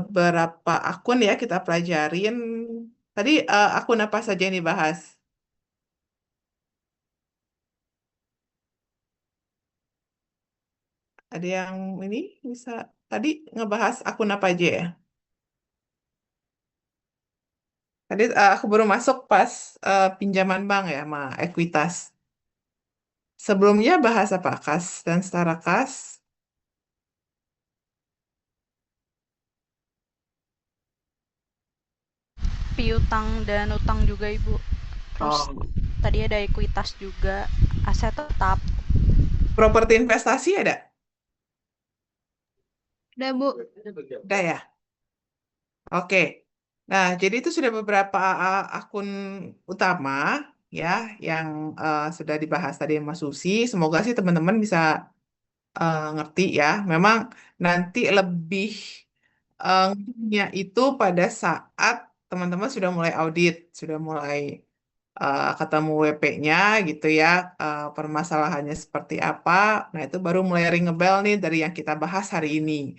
beberapa akun ya kita pelajarin. Tadi akun apa saja yang dibahas? Ada yang ini bisa tadi ngebahas akun apa aja ya? Tadi aku baru masuk pas pinjaman bank ya sama Ekuitas. Sebelumnya bahas apa? Kas dan setara kas. Piutang dan utang juga Ibu. Terus Oh, tadi ada ekuitas juga, aset tetap. properti investasi ada? Udah Bu. Ada ya? Oke. Nah, jadi itu sudah beberapa akun utama ya yang sudah dibahas tadi sama Susi. Semoga sih teman-teman bisa ngerti ya. Memang nanti lebih ngertinya itu pada saat teman-teman sudah mulai audit, sudah mulai ketemu WP-nya gitu ya, permasalahannya seperti apa. Nah, itu baru mulai ring a bell nih dari yang kita bahas hari ini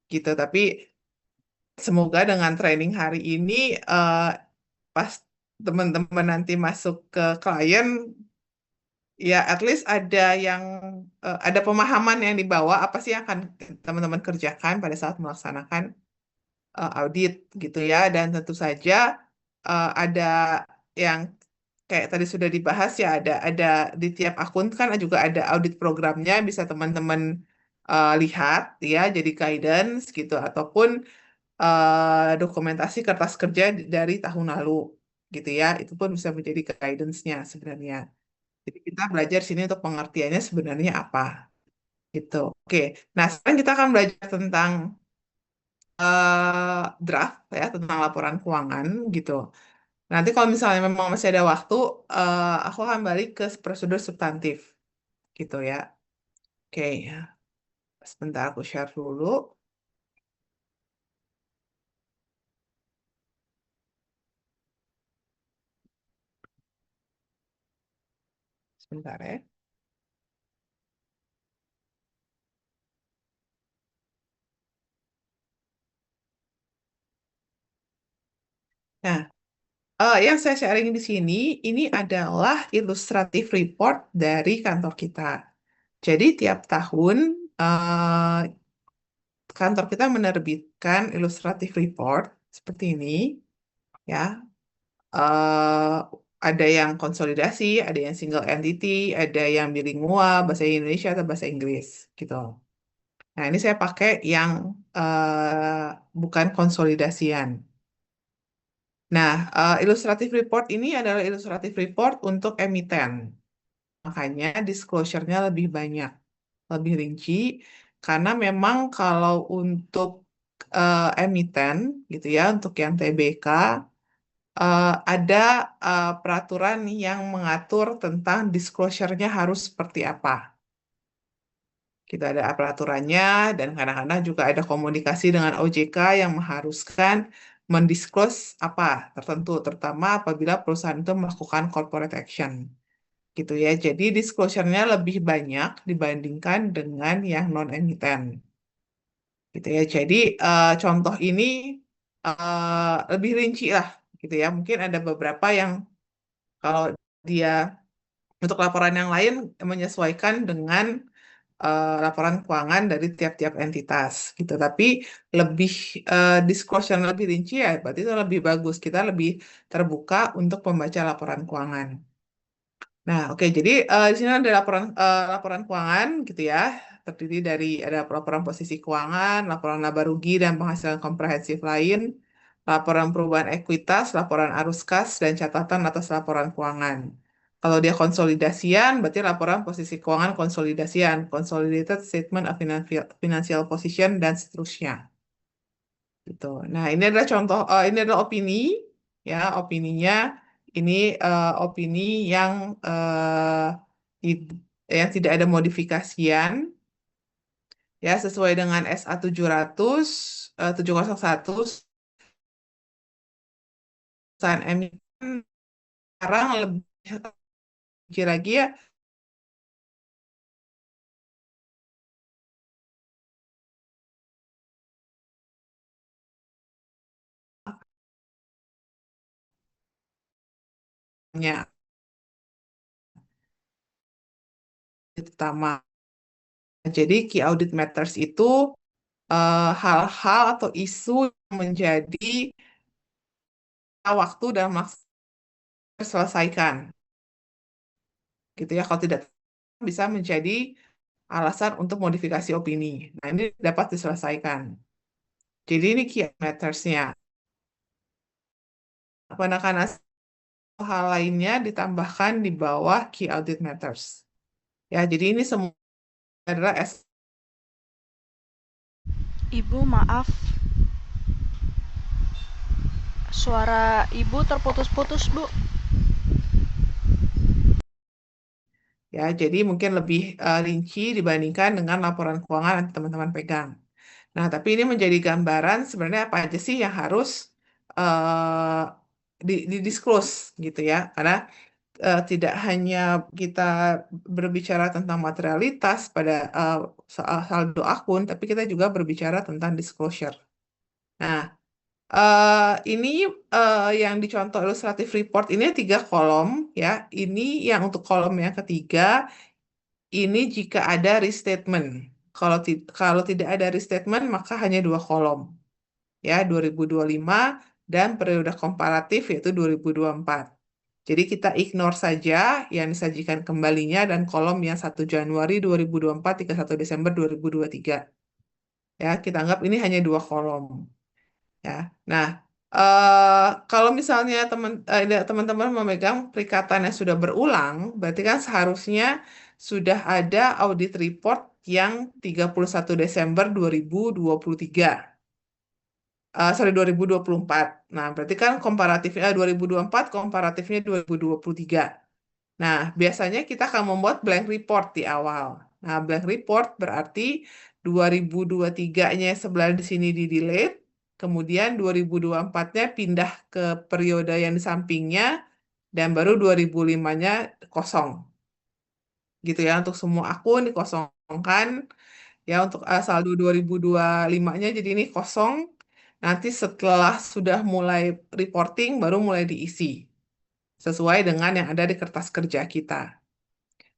gitu. Tapi semoga dengan training hari ini pas teman-teman nanti masuk ke klien ya at least ada yang ada pemahaman yang dibawa apa sih yang akan teman-teman kerjakan pada saat melaksanakan audit gitu ya, dan tentu saja ada yang kayak tadi sudah dibahas ya, ada di tiap akun kan juga ada audit programnya, bisa teman-teman lihat ya jadi guidance gitu, ataupun dokumentasi kertas kerja dari tahun lalu gitu ya, itu pun bisa menjadi guidance-nya sebenarnya. Jadi kita belajar sini untuk pengertiannya sebenarnya apa gitu. Oke, nah sekarang kita akan belajar tentang draft ya, tentang laporan keuangan gitu. Nanti kalau misalnya memang masih ada waktu, aku akan balik ke prosedur substantif gitu ya. Oke, sebentar aku share dulu, sebentar ya. Nah, yang saya sharing di sini ini adalah ilustratif report dari kantor kita. Jadi tiap tahun kantor kita menerbitkan ilustratif report seperti ini ya. eh ada yang konsolidasi, ada yang single entity, ada yang bilingual, bahasa Indonesia atau bahasa Inggris gitu. Nah, ini saya pakai yang bukan konsolidasian. Nah, ilustratif report ini adalah ilustratif report untuk emiten. Makanya disclosure-nya lebih banyak, lebih rinci, karena memang kalau untuk emiten gitu ya, untuk yang TBK, ada peraturan yang mengatur tentang disclosure-nya harus seperti apa. Kita ada peraturannya, dan kadang-kadang juga ada komunikasi dengan OJK yang mengharuskan mendisclose apa tertentu, terutama apabila perusahaan itu melakukan corporate action. Gitu ya. Jadi disclosure-nya lebih banyak dibandingkan dengan yang non-emiten. Gitu ya. Jadi contoh ini lebih rinci lah gitu ya. Mungkin ada beberapa yang kalau dia untuk laporan yang lain menyesuaikan dengan laporan keuangan dari tiap-tiap entitas gitu. Tapi lebih disclosure yang lebih rinci ya, berarti itu lebih bagus. Kita lebih terbuka untuk membaca laporan keuangan. Nah, oke, jadi di sini ada laporan keuangan gitu ya, terdiri dari ada laporan posisi keuangan, laporan laba rugi dan penghasilan komprehensif lain, laporan perubahan ekuitas, laporan arus kas, dan catatan atas laporan keuangan. Kalau dia konsolidasian, berarti laporan posisi keuangan konsolidasian, consolidated statement of financial position, dan seterusnya. Gitu. Nah, ini adalah contoh, ini adalah opini, ya, opininya ini opini yang tid- yang tidak ada modifikasian, ya, sesuai dengan SA 700 701 saat emiten sekarang lebih lagi ya, utama. Jadi key audit matters itu hal-hal atau isu yang menjadi waktu dan maksud terselesaikan, gitu ya. Kalau tidak bisa menjadi alasan untuk modifikasi opini. Nah, ini dapat diselesaikan. Jadi ini key matters-nya. Penekanan hal lainnya ditambahkan di bawah key audit matters. Ya, jadi ini semua adalah Ibu, maaf. Suara ibu terputus-putus, Bu. ya. Jadi mungkin lebih rinci dibandingkan dengan laporan keuangan yang teman-teman pegang. Nah, tapi ini menjadi gambaran sebenarnya apa aja sih yang harus uh, di disclose gitu ya. Karena tidak hanya kita berbicara tentang materialitas pada soal saldo akun, tapi kita juga berbicara tentang disclosure. Nah, ini yang dicontoh ilustratif report ini 3 kolom ya. Ini yang untuk kolom yang ketiga, ini jika ada restatement. Kalau tidak ada restatement, maka hanya 2 kolom ya, 2025 dan periode komparatif yaitu 2024. Jadi kita ignore saja yang disajikan kembalinya dan kolom yang 1 Januari 2024 31 Desember 2023. Ya, kita anggap ini hanya 2 kolom. Ya. Nah, kalau misalnya teman-teman memegang perikatan yang sudah berulang, berarti kan seharusnya sudah ada audit report yang 31 Desember 2023. Sorry, 2024. Nah, berarti kan komparatifnya 2024, komparatifnya 2023. Nah, biasanya kita akan membuat blank report di awal. Nah, blank report berarti 2023-nya sebelah di sini di-delete, kemudian 2024-nya pindah ke periode yang di sampingnya, dan baru 2005-nya kosong. Gitu ya, untuk semua akun dikosongkan. Ya, untuk saldo 2025-nya jadi ini kosong. Nanti setelah sudah mulai reporting, baru mulai diisi. Sesuai dengan yang ada di kertas kerja kita.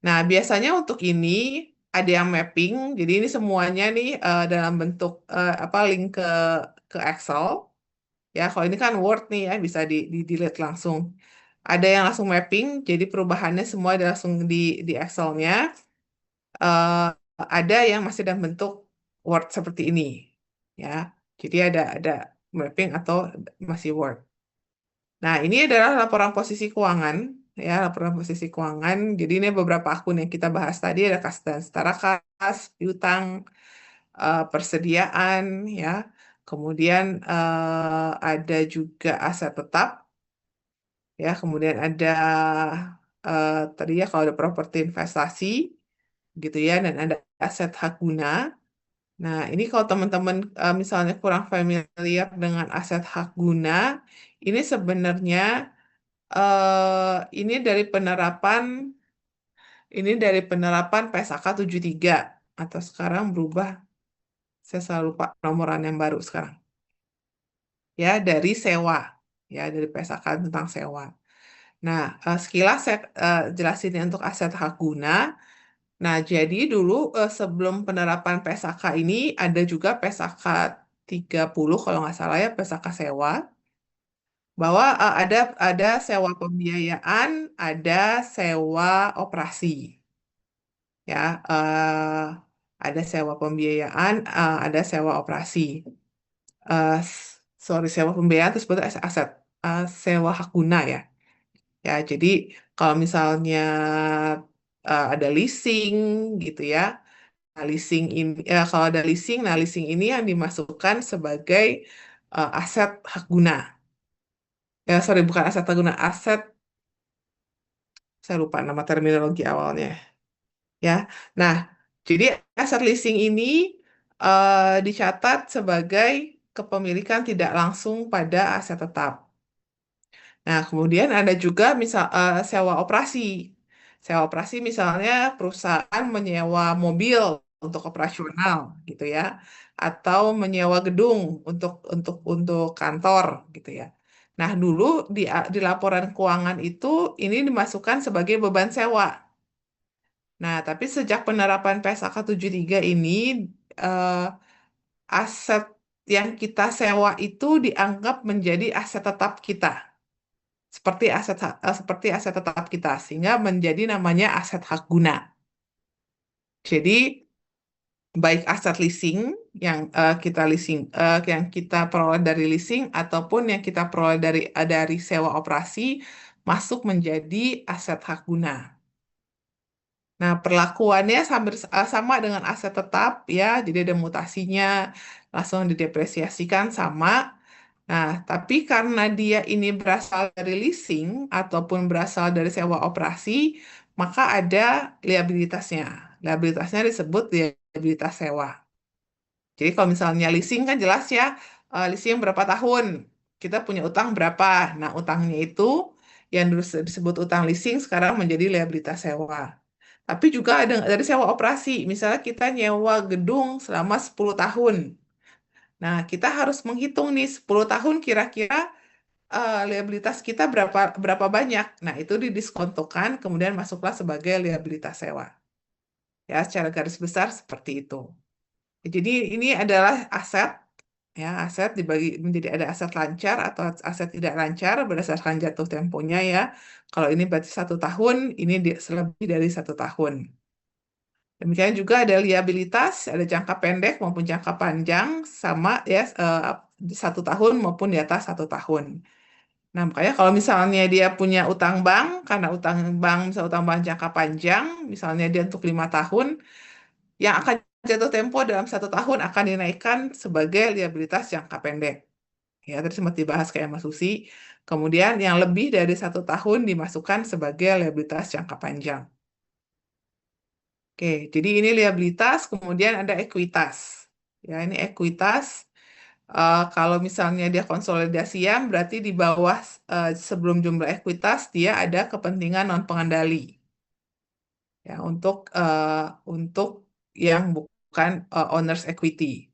Nah, biasanya untuk ini ada yang mapping. Jadi ini semuanya nih dalam bentuk apa link ke Excel. Ya, kalau ini kan Word nih ya bisa di delete langsung. Ada yang langsung mapping, jadi perubahannya semua ada langsung di Excel-nya. Eh, ada yang masih dalam bentuk Word seperti ini. Ya, jadi ada mapping atau masih Word. Nah, ini adalah laporan posisi keuangan, ya, laporan posisi keuangan. Jadi ini beberapa akun yang kita bahas tadi ada kas dan setara kas, piutang, persediaan, ya. Kemudian ada juga aset tetap, ya. Kemudian ada tadi ya kalau ada properti investasi, gitu ya, dan ada aset hak guna. Nah, ini kalau teman-teman misalnya kurang familiar dengan aset hak guna, ini sebenarnya ini dari penerapan PSAK 73 atau sekarang berubah, saya selalu lupa nomoran yang baru sekarang. Ya, dari sewa. Ya, dari PSAK tentang sewa. Nah, sekilas saya jelasin ya untuk aset hak guna. Nah, jadi dulu sebelum penerapan PSAK ini ada juga PSAK 30 kalau nggak salah ya, PSAK sewa. Bahwa ada sewa pembiayaan, ada sewa operasi. Ya, ada sewa pembiayaan, ada sewa operasi. Sorry, sewa pembiayaan terus betul aset, sewa hak guna ya. Ya, jadi kalau misalnya ada leasing gitu ya. Nah, leasing ini, kalau ada leasing, nah leasing ini yang dimasukkan sebagai aset hak guna. Ya, sorry, bukan aset hak guna, aset, saya lupa nama terminologi awalnya. Ya, nah, jadi aset leasing ini dicatat sebagai kepemilikan tidak langsung pada aset tetap. Nah, kemudian ada juga misal sewa operasi. Sewa operasi misalnya perusahaan menyewa mobil untuk operasional gitu ya, atau menyewa gedung untuk kantor gitu ya. Nah, dulu di laporan keuangan itu ini dimasukkan sebagai beban sewa. Nah, tapi sejak penerapan PSAK 73 ini eh, aset yang kita sewa itu dianggap menjadi aset tetap kita. Seperti aset tetap kita sehingga menjadi namanya aset hak guna. Jadi baik aset leasing yang kita peroleh dari leasing ataupun yang kita peroleh dari sewa operasi masuk menjadi aset hak guna. Nah, perlakuannya sama dengan aset tetap ya, jadi ada mutasinya, langsung didepresiasikan sama. Nah, tapi karena dia ini berasal dari leasing ataupun berasal dari sewa operasi, maka ada liabilitasnya. Liabilitasnya disebut liabilitas sewa. Jadi kalau misalnya leasing kan jelas ya, leasing berapa tahun, kita punya utang berapa. Nah, utangnya itu yang dulu disebut utang leasing sekarang menjadi liabilitas sewa. Tapi juga ada dari sewa operasi, misalnya kita nyewa gedung selama 10 tahun. Nah, kita harus menghitung nih 10 tahun kira-kira liabilitas kita berapa berapa banyak. Nah, itu didiskontokan kemudian masuklah sebagai liabilitas sewa. Ya, secara garis besar seperti itu. Jadi ini adalah aset, ya aset dibagi menjadi ada aset lancar atau aset tidak lancar berdasarkan jatuh temponya ya. Kalau ini berarti 1 tahun, ini selebih dari 1 tahun. Demikian juga ada liabilitas, ada jangka pendek maupun jangka panjang sama ya 1 tahun maupun di atas 1 tahun. Nah, makanya kalau misalnya dia punya utang bank, karena utang bank, misalnya utang bank jangka panjang, misalnya dia untuk 5 tahun, yang akan jatuh tempo dalam 1 tahun akan dinaikkan sebagai liabilitas jangka pendek. Ya, tadi sempat dibahas kayak Mas Susi. Kemudian yang lebih dari 1 tahun dimasukkan sebagai liabilitas jangka panjang. Oke, jadi ini liabilitas, kemudian ada ekuitas. Ya, ini ekuitas. Kalau misalnya dia konsolidasian, berarti di bawah sebelum jumlah ekuitas dia ada kepentingan non pengendali. Ya, untuk yang bukan owners equity.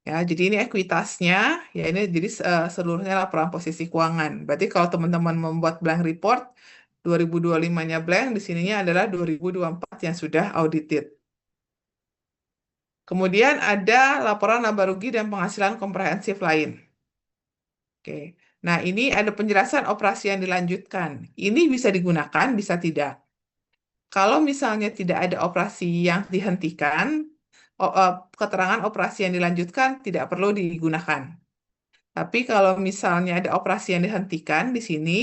Ya, jadi ini ekuitasnya, ya ini jadi seluruhnya laporan posisi keuangan. Berarti kalau teman-teman membuat blank report 2025-nya blank, di sininya adalah 2024 yang sudah audited. Kemudian ada laporan laba rugi dan penghasilan komprehensif lain. Oke. Nah, ini ada penjelasan operasi yang dilanjutkan. Ini bisa digunakan, bisa tidak. Kalau misalnya tidak ada operasi yang dihentikan, keterangan operasi yang dilanjutkan tidak perlu digunakan. Tapi kalau misalnya ada operasi yang dihentikan di sini,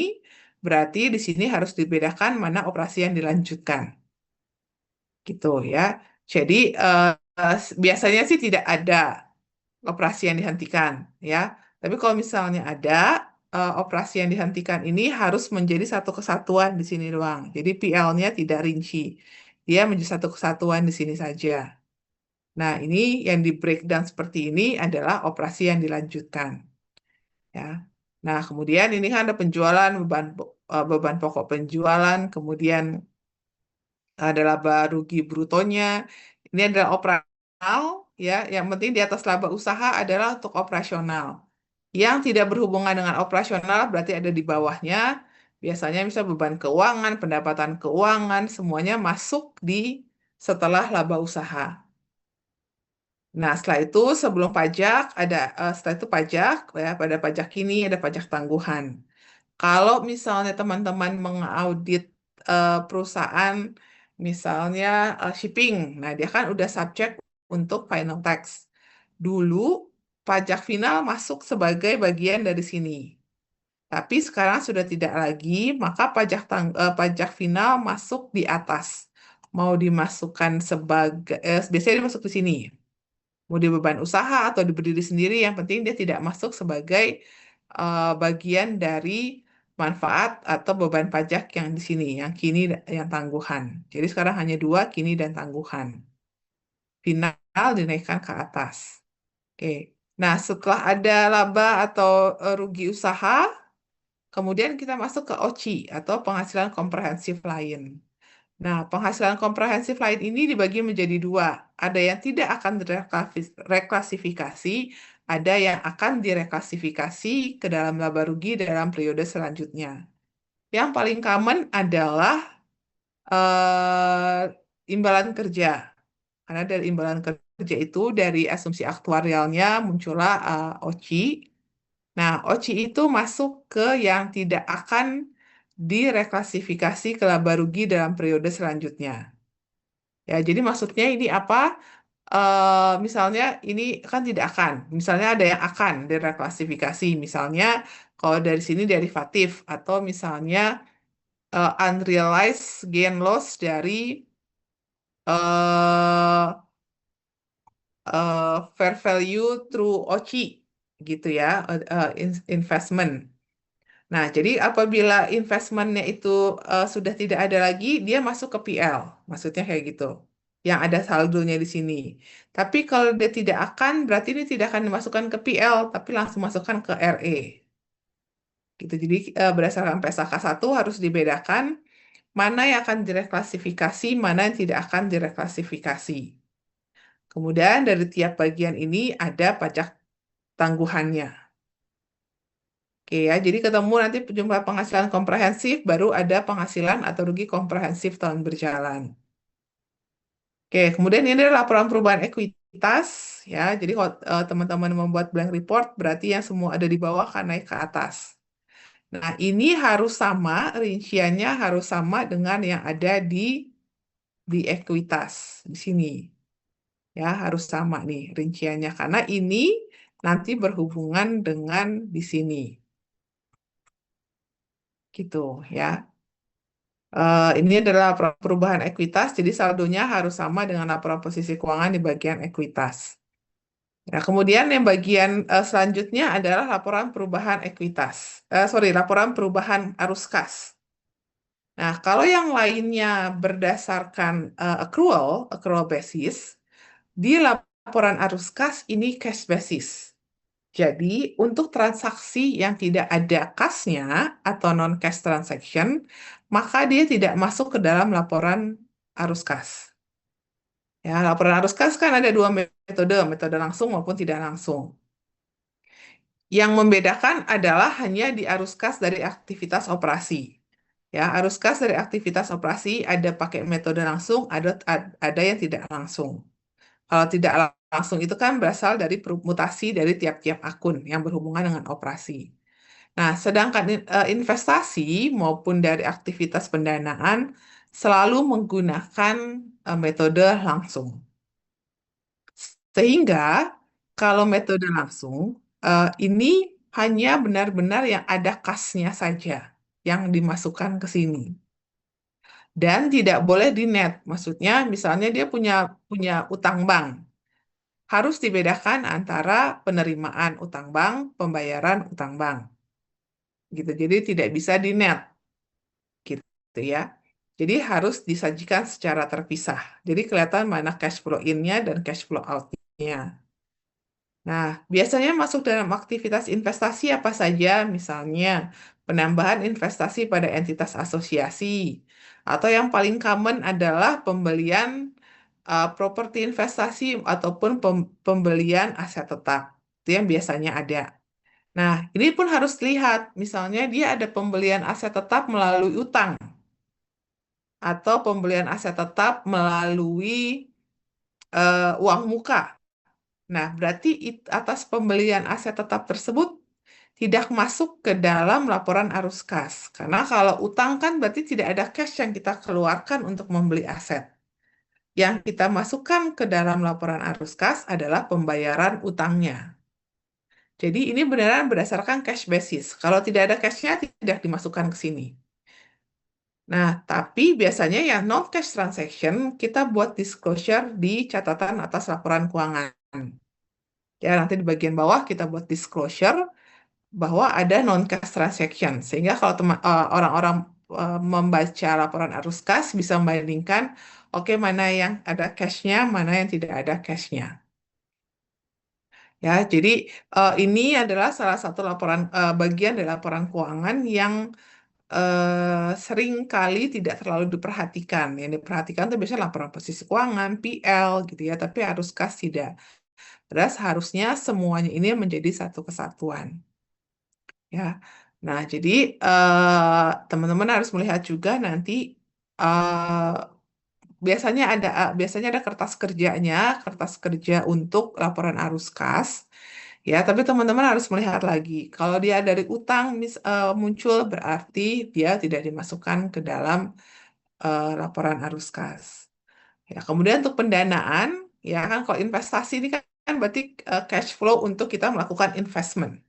berarti di sini harus dibedakan mana operasi yang dilanjutkan. Gitu ya. Jadi biasanya sih tidak ada operasi yang dihentikan ya. Tapi kalau misalnya ada operasi yang dihentikan ini harus menjadi satu kesatuan di sini doang. Jadi PL-nya tidak rinci. Dia menjadi satu kesatuan di sini saja. Nah, ini yang di breakdown seperti ini adalah operasi yang dilanjutkan ya. Nah, kemudian ini kan ada penjualan beban pokok penjualan, kemudian ada laba rugi brutonya. Ini adalah operasional, ya. Yang penting di atas laba usaha adalah untuk operasional. Yang tidak berhubungan dengan operasional berarti ada di bawahnya. Biasanya misal beban keuangan, pendapatan keuangan, semuanya masuk di setelah laba usaha. Nah, setelah itu sebelum pajak setelah itu pajak ya, pada pajak ini ada pajak tangguhan. Kalau misalnya teman-teman mengaudit perusahaan, misalnya shipping, nah dia kan udah subject untuk final tax. Dulu pajak final masuk sebagai bagian dari sini. Tapi sekarang sudah tidak lagi, maka pajak final masuk di atas. Mau dimasukkan biasanya dimasuk di sini. Mau di beban usaha atau di berdiri sendiri, yang penting dia tidak masuk sebagai bagian dari manfaat atau beban pajak yang di sini, yang kini yang tangguhan. Jadi sekarang hanya dua, kini dan tangguhan. Final dinaikkan ke atas. Oke. Nah, setelah ada laba atau rugi usaha, kemudian kita masuk ke OCI atau penghasilan komprehensif lain. Nah, penghasilan komprehensif lain ini dibagi menjadi dua. Ada yang tidak akan reklasifikasi ada yang akan direklasifikasi ke dalam laba rugi dalam periode selanjutnya. Yang paling common adalah imbalan kerja. Karena dari imbalan kerja itu dari asumsi aktuarialnya muncullah OCI. Nah, OCI itu masuk ke yang tidak akan direklasifikasi ke laba rugi dalam periode selanjutnya. Ya, jadi maksudnya ini apa? Misalnya ini kan tidak akan. Misalnya ada yang akan direklasifikasi. Misalnya kalau dari sini derivatif atau misalnya unrealized gain loss dari eh, fair value through OCI gitu ya, investment. Nah, jadi apabila investmentnya itu sudah tidak ada lagi, dia masuk ke PL, maksudnya kayak gitu. Yang ada saldonya di sini. Tapi kalau dia tidak akan, berarti ini tidak akan dimasukkan ke PL, tapi langsung masukkan ke RE. Gitu. Jadi berdasarkan PSAK 1 harus dibedakan mana yang akan direklasifikasi, mana yang tidak akan direklasifikasi. Kemudian dari tiap bagian ini ada pajak tangguhannya. Oke ya, jadi ketemu nanti jumlah penghasilan komprehensif, baru ada penghasilan atau rugi komprehensif tahun berjalan. Oke, kemudian ini adalah laporan perubahan ekuitas, ya. Jadi kalau teman-teman membuat blank report, berarti yang semua ada di bawah akan naik ke atas. Nah, ini harus sama, rinciannya harus sama dengan yang ada di ekuitas, di sini. Ya, harus sama nih rinciannya, karena ini nanti berhubungan dengan di sini. Gitu, ya. Ini adalah perubahan ekuitas, jadi saldonya harus sama dengan laporan posisi keuangan di bagian ekuitas. Nah, kemudian yang bagian selanjutnya adalah laporan perubahan ekuitas. Laporan perubahan arus kas. Nah, kalau yang lainnya berdasarkan accrual basis, di laporan arus kas ini cash basis. Jadi, untuk transaksi yang tidak ada kasnya atau non-cash transaction, maka dia tidak masuk ke dalam laporan arus kas. Ya, laporan arus kas kan ada dua metode langsung maupun tidak langsung. Yang membedakan adalah hanya di arus kas dari aktivitas operasi. Ya, arus kas dari aktivitas operasi ada pakai metode langsung, ada yang tidak langsung. Kalau tidak langsung itu kan berasal dari mutasi dari tiap-tiap akun yang berhubungan dengan operasi. Nah, sedangkan investasi maupun dari aktivitas pendanaan selalu menggunakan metode langsung. Sehingga kalau metode langsung, ini hanya benar-benar yang ada kasnya saja yang dimasukkan ke sini. Dan tidak boleh di net. Maksudnya misalnya dia punya punya utang bank. Harus dibedakan antara penerimaan utang bank, pembayaran utang bank. Gitu. Jadi tidak bisa di net. Gitu ya. Jadi harus disajikan secara terpisah. Jadi kelihatan mana cash flow in-nya dan cash flow out-nya. Nah, biasanya masuk dalam aktivitas investasi apa saja? Misalnya penambahan investasi pada entitas asosiasi. Atau yang paling common adalah pembelian properti investasi ataupun pembelian aset tetap. Itu yang biasanya ada. Nah, ini pun harus lihat. Misalnya dia ada pembelian aset tetap melalui utang atau pembelian aset tetap melalui uang muka. Nah, berarti atas pembelian aset tetap tersebut tidak masuk ke dalam laporan arus kas. Karena kalau utang kan berarti tidak ada cash yang kita keluarkan untuk membeli aset. Yang kita masukkan ke dalam laporan arus kas adalah pembayaran utangnya. Jadi ini beneran berdasarkan cash basis. Kalau tidak ada cashnya tidak dimasukkan ke sini. Nah, tapi biasanya yang non-cash transaction kita buat disclosure di catatan atas laporan keuangan. Ya, nanti di bagian bawah kita buat disclosure bahwa ada non-cash transaction. Sehingga kalau orang-orang membaca laporan arus kas bisa membandingkan, oke, mana yang ada cash-nya, mana yang tidak ada cash-nya. Ya, jadi ini adalah salah satu bagian dari laporan keuangan yang sering kali tidak terlalu diperhatikan. Yang diperhatikan itu biasanya laporan posisi keuangan, PL gitu ya, tapi arus kas tidak. Padahal seharusnya semuanya ini menjadi satu kesatuan. Ya, nah jadi teman-teman harus melihat juga nanti eh, biasanya ada kertas kerjanya, kertas kerja untuk laporan arus kas. Ya, tapi teman-teman harus melihat lagi. Kalau dia dari utang muncul berarti dia tidak dimasukkan ke dalam laporan arus kas. Ya, kemudian untuk pendanaan, ya kan kalau investasi ini kan berarti cash flow untuk kita melakukan investment.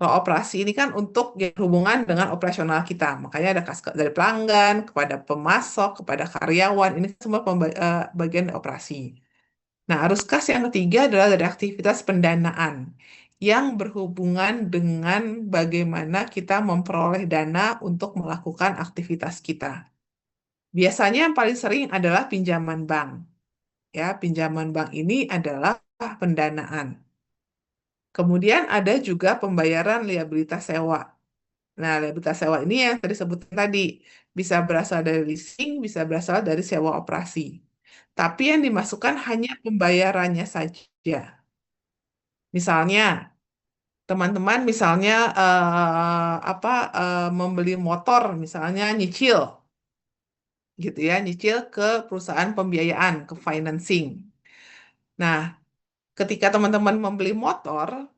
Kalau operasi ini kan untuk hubungan dengan operasional kita. Makanya ada kas dari pelanggan, kepada pemasok, kepada karyawan. Ini semua bagian dari operasi. Nah, arus kas yang ketiga adalah dari aktivitas pendanaan yang berhubungan dengan bagaimana kita memperoleh dana untuk melakukan aktivitas kita. Biasanya yang paling sering adalah pinjaman bank. Ya, pinjaman bank ini adalah pendanaan. Kemudian ada juga pembayaran liabilitas sewa. Nah, liabilitas sewa ini yang tadi sebutin tadi bisa berasal dari leasing, bisa berasal dari sewa operasi. Tapi yang dimasukkan hanya pembayarannya saja. Misalnya, teman-teman misalnya apa membeli motor, misalnya nyicil, gitu ya, nyicil ke perusahaan pembiayaan, ke financing. Nah, ketika teman-teman membeli motor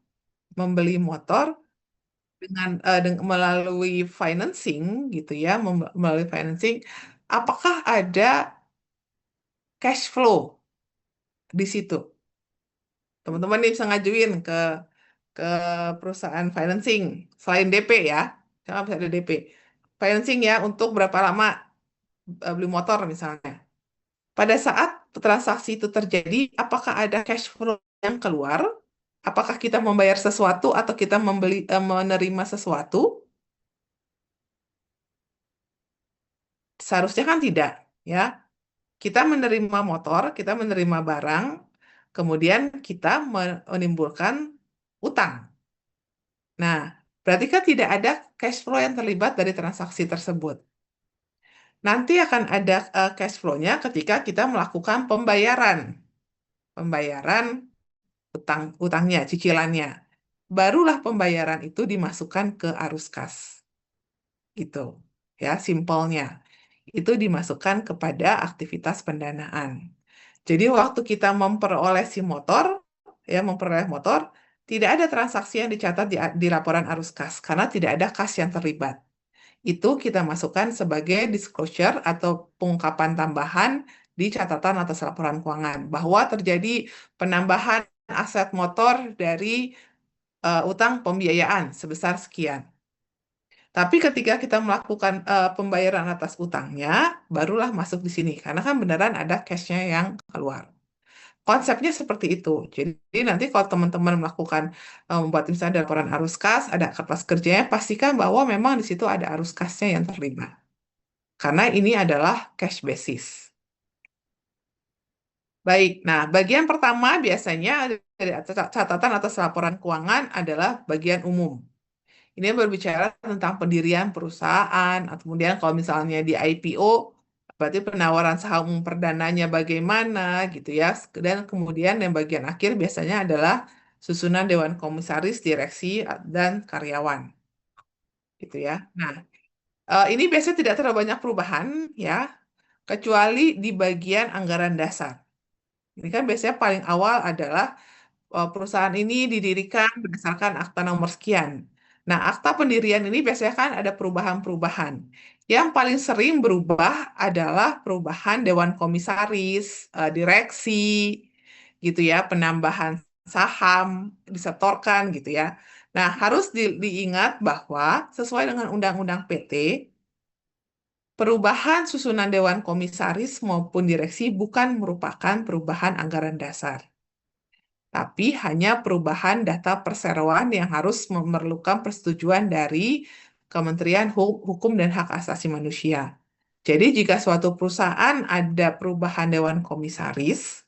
melalui financing, gitu ya, melalui financing, apakah ada cash flow di situ? Teman-teman nih bisa ngajuin ke perusahaan financing selain DP ya, jangan bisa ada DP. Financing ya untuk berapa lama beli motor misalnya. Pada saat transaksi itu terjadi, apakah ada cash flow yang keluar? Apakah kita membayar sesuatu atau kita menerima sesuatu? Seharusnya kan tidak, ya. Kita menerima motor, kita menerima barang, kemudian kita menimbulkan utang. Nah, berarti kan tidak ada cash flow yang terlibat dari transaksi tersebut. Nanti akan ada cash flow-nya ketika kita melakukan pembayaran. Pembayaran utangnya, cicilannya. Barulah pembayaran itu dimasukkan ke arus kas. Gitu. Ya, simpelnya. Itu dimasukkan kepada aktivitas pendanaan. Jadi waktu kita memperoleh si motor, ya memperoleh motor, tidak ada transaksi yang dicatat di laporan arus kas karena tidak ada kas yang terlibat. Itu kita masukkan sebagai disclosure atau pengungkapan tambahan di catatan atas laporan keuangan bahwa terjadi penambahan aset motor dari utang pembiayaan sebesar sekian. Tapi ketika kita melakukan pembayaran atas utangnya, barulah masuk di sini karena kan beneran ada cash-nya yang keluar. Konsepnya seperti itu. Jadi nanti kalau teman-teman melakukan membuat misalnya laporan arus kas, ada kertas kerjanya, pastikan bahwa memang di situ ada arus kasnya yang terlibat. Karena ini adalah cash basis. Baik, nah bagian pertama biasanya dari catatan atas laporan keuangan adalah bagian umum. Ini berbicara tentang pendirian perusahaan, atau kemudian kalau misalnya di IPO, berarti penawaran saham perdananya bagaimana gitu ya. Dan kemudian yang bagian akhir biasanya adalah susunan Dewan Komisaris, Direksi, dan karyawan gitu ya. Nah, ini biasanya tidak terlalu banyak perubahan ya, kecuali di bagian anggaran dasar. Ini kan biasanya paling awal adalah perusahaan ini didirikan berdasarkan akta nomor sekian. Nah, akta pendirian ini biasanya kan ada perubahan-perubahan. Yang paling sering berubah adalah perubahan dewan komisaris, direksi, gitu ya, penambahan saham disetorkan gitu ya. Nah, harus diingat bahwa sesuai dengan Undang-Undang PT, perubahan susunan dewan komisaris maupun direksi bukan merupakan perubahan anggaran dasar, tapi hanya perubahan data perseroan yang harus memerlukan persetujuan dari Kementerian Hukum dan Hak Asasi Manusia. Jadi jika suatu perusahaan ada perubahan dewan komisaris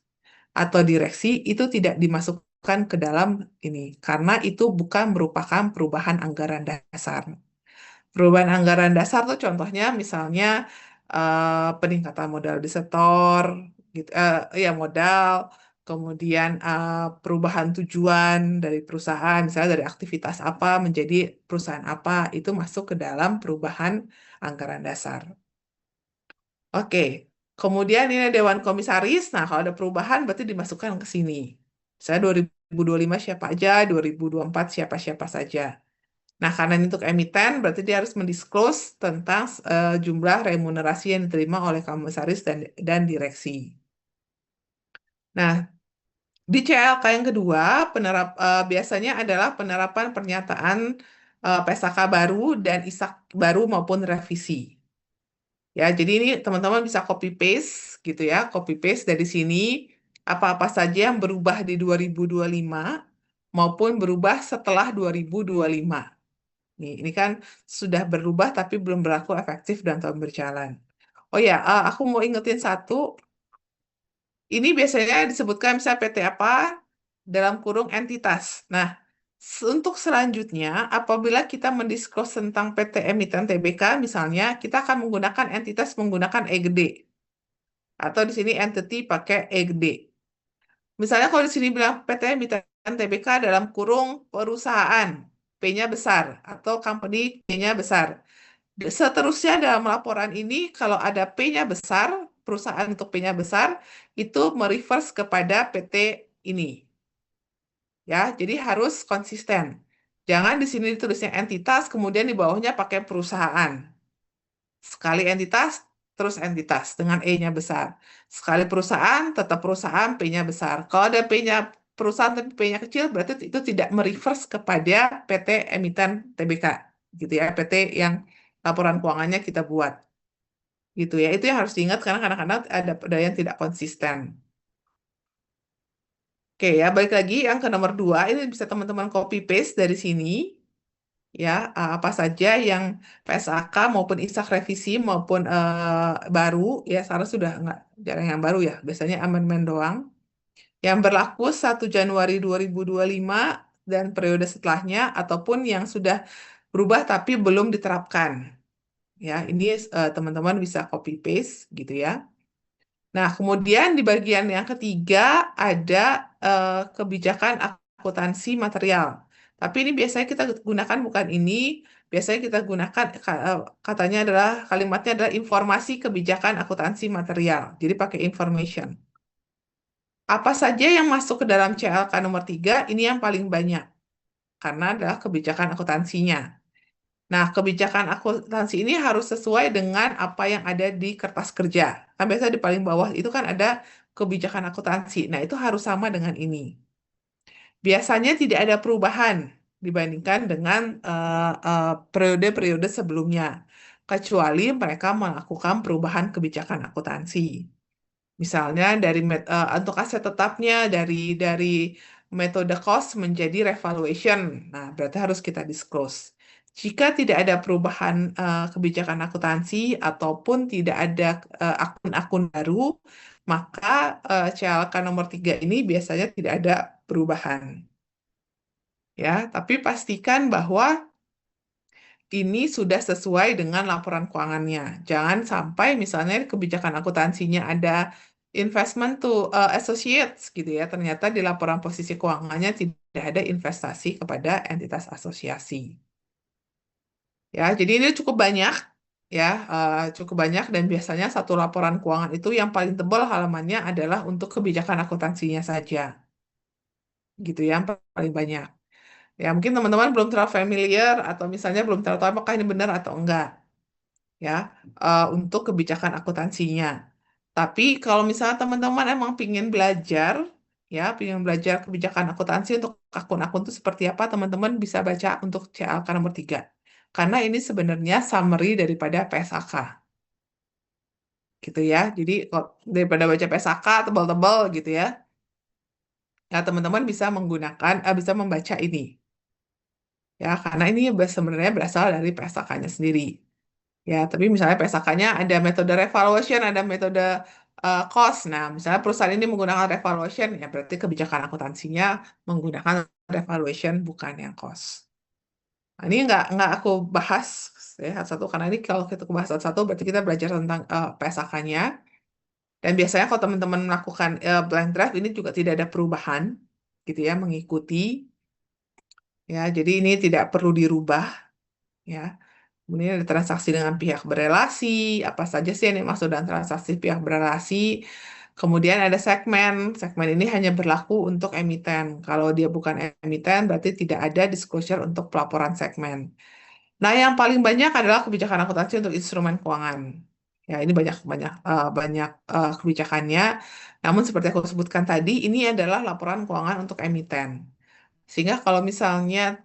atau direksi, itu tidak dimasukkan ke dalam ini, karena itu bukan merupakan perubahan anggaran dasar. Perubahan anggaran dasar tuh contohnya misalnya peningkatan modal disetor, gitu, ya modal, kemudian perubahan tujuan dari perusahaan, misalnya dari aktivitas apa menjadi perusahaan apa, itu masuk ke dalam perubahan anggaran dasar. Oke, kemudian ini Dewan Komisaris. Nah, kalau ada perubahan berarti dimasukkan ke sini. Misalnya 2025 siapa aja, 2024 siapa-siapa saja. Nah, karena ini untuk emiten, berarti dia harus mendisclose tentang jumlah remunerasi yang diterima oleh komisaris dan direksi. Nah, di CLK yang kedua, biasanya adalah penerapan pernyataan PSAK baru dan ISAK baru maupun revisi. Ya, jadi ini teman-teman bisa copy paste gitu ya, copy paste dari sini apa-apa saja yang berubah di 2025 maupun berubah setelah 2025. Ini kan sudah berubah tapi belum berlaku efektif dan tahun berjalan. Oh ya, aku mau ingetin satu. Ini biasanya disebutkan misalnya PT apa dalam kurung entitas. Nah, untuk selanjutnya, apabila kita mendiskus tentang PT emiten TBK misalnya, kita akan menggunakan entitas menggunakan E gede. Atau di sini entity pakai E gede. Misalnya kalau di sini bilang PT emiten TBK dalam kurung perusahaan, P-nya besar, atau company P-nya besar. Seterusnya dalam laporan ini, kalau ada P-nya besar, perusahaan untuk P-nya besar, itu mereverse kepada PT ini. Ya, jadi harus konsisten. Jangan di sini ditulisnya entitas, kemudian di bawahnya pakai perusahaan. Sekali entitas, terus entitas dengan E-nya besar. Sekali perusahaan, tetap perusahaan, P-nya besar. Kalau ada P-nya perusahaan tapi P-nya kecil, berarti itu tidak mereverse kepada PT emiten TBK. Gitu ya, PT yang laporan keuangannya kita buat. Gitu ya, itu yang harus diingat karena kadang-kadang ada yang tidak konsisten. Oke ya, balik lagi yang ke nomor 2, ini bisa teman-teman copy paste dari sini. Ya, apa saja yang PSAK maupun ISAK revisi maupun baru, ya sekarang sudah nggak jarang yang baru ya, biasanya amandemen doang. Yang berlaku 1 Januari 2025 dan periode setelahnya, ataupun yang sudah berubah tapi belum diterapkan. Ya, ini teman-teman bisa copy paste gitu ya. Nah, kemudian di bagian yang ketiga ada kebijakan akuntansi material. Tapi ini biasanya kita gunakan bukan ini, biasanya kita gunakan katanya adalah kalimatnya adalah informasi kebijakan akuntansi material. Jadi pakai information. Apa saja yang masuk ke dalam CLK nomor 3 ini yang paling banyak karena adalah kebijakan akuntansinya. Nah, kebijakan akuntansi ini harus sesuai dengan apa yang ada di kertas kerja. Kan biasanya di paling bawah itu kan ada kebijakan akuntansi. Nah, itu harus sama dengan ini. Biasanya tidak ada perubahan dibandingkan dengan periode-periode sebelumnya, kecuali mereka melakukan perubahan kebijakan akuntansi. Misalnya untuk aset tetapnya dari metode cost menjadi revaluation. Nah, berarti harus kita disclose. Jika tidak ada perubahan kebijakan akuntansi ataupun tidak ada akun-akun baru, maka CLK nomor 3 ini biasanya tidak ada perubahan. Ya, tapi pastikan bahwa ini sudah sesuai dengan laporan keuangannya. Jangan sampai misalnya kebijakan akuntansinya ada investment to associates gitu ya. Ternyata di laporan posisi keuangannya tidak ada investasi kepada entitas asosiasi. Ya, jadi ini cukup banyak ya, cukup banyak dan biasanya satu laporan keuangan itu yang paling tebal halamannya adalah untuk kebijakan akuntansinya saja. Gitu ya, yang paling banyak. Ya, mungkin teman-teman belum terlalu familiar atau misalnya belum terlalu tahu apakah ini benar atau enggak ya untuk kebijakan akuntansinya. Tapi kalau misalnya teman-teman emang pingin belajar, ya, pingin belajar kebijakan akuntansi untuk akun-akun itu seperti apa, teman-teman bisa baca untuk CLK nomor 3. Karena ini sebenarnya summary daripada PSAK. Gitu ya. Jadi daripada baca PSAK tebal-tebal gitu ya, ya teman-teman bisa bisa membaca ini. Ya, karena ini sebenarnya berasal dari PSAK-nya sendiri. Ya, tapi misalnya PSAK-nya ada metode revaluation, ada metode cost. Nah, misalnya perusahaan ini menggunakan revaluation, ya berarti kebijakan akuntansinya menggunakan revaluation bukan yang cost. Nah, ini nggak aku bahas ya satu-satu karena ini kalau kita bahas satu-satu berarti kita belajar tentang PSAK-nya. Dan biasanya kalau teman-teman melakukan blank draft ini juga tidak ada perubahan, gitu ya, mengikuti, ya. Jadi ini tidak perlu dirubah, ya. Kemudian ada transaksi dengan pihak berelasi, apa saja sih yang dimaksud dengan transaksi pihak berelasi. Kemudian ada segmen, segmen ini hanya berlaku untuk emiten. Kalau dia bukan emiten, berarti tidak ada disclosure untuk pelaporan segmen. Nah, yang paling banyak adalah kebijakan akuntansi untuk instrumen keuangan. Ya, ini banyak banyak banyak kebijakannya. Namun seperti aku sebutkan tadi, ini adalah laporan keuangan untuk emiten. Sehingga kalau misalnya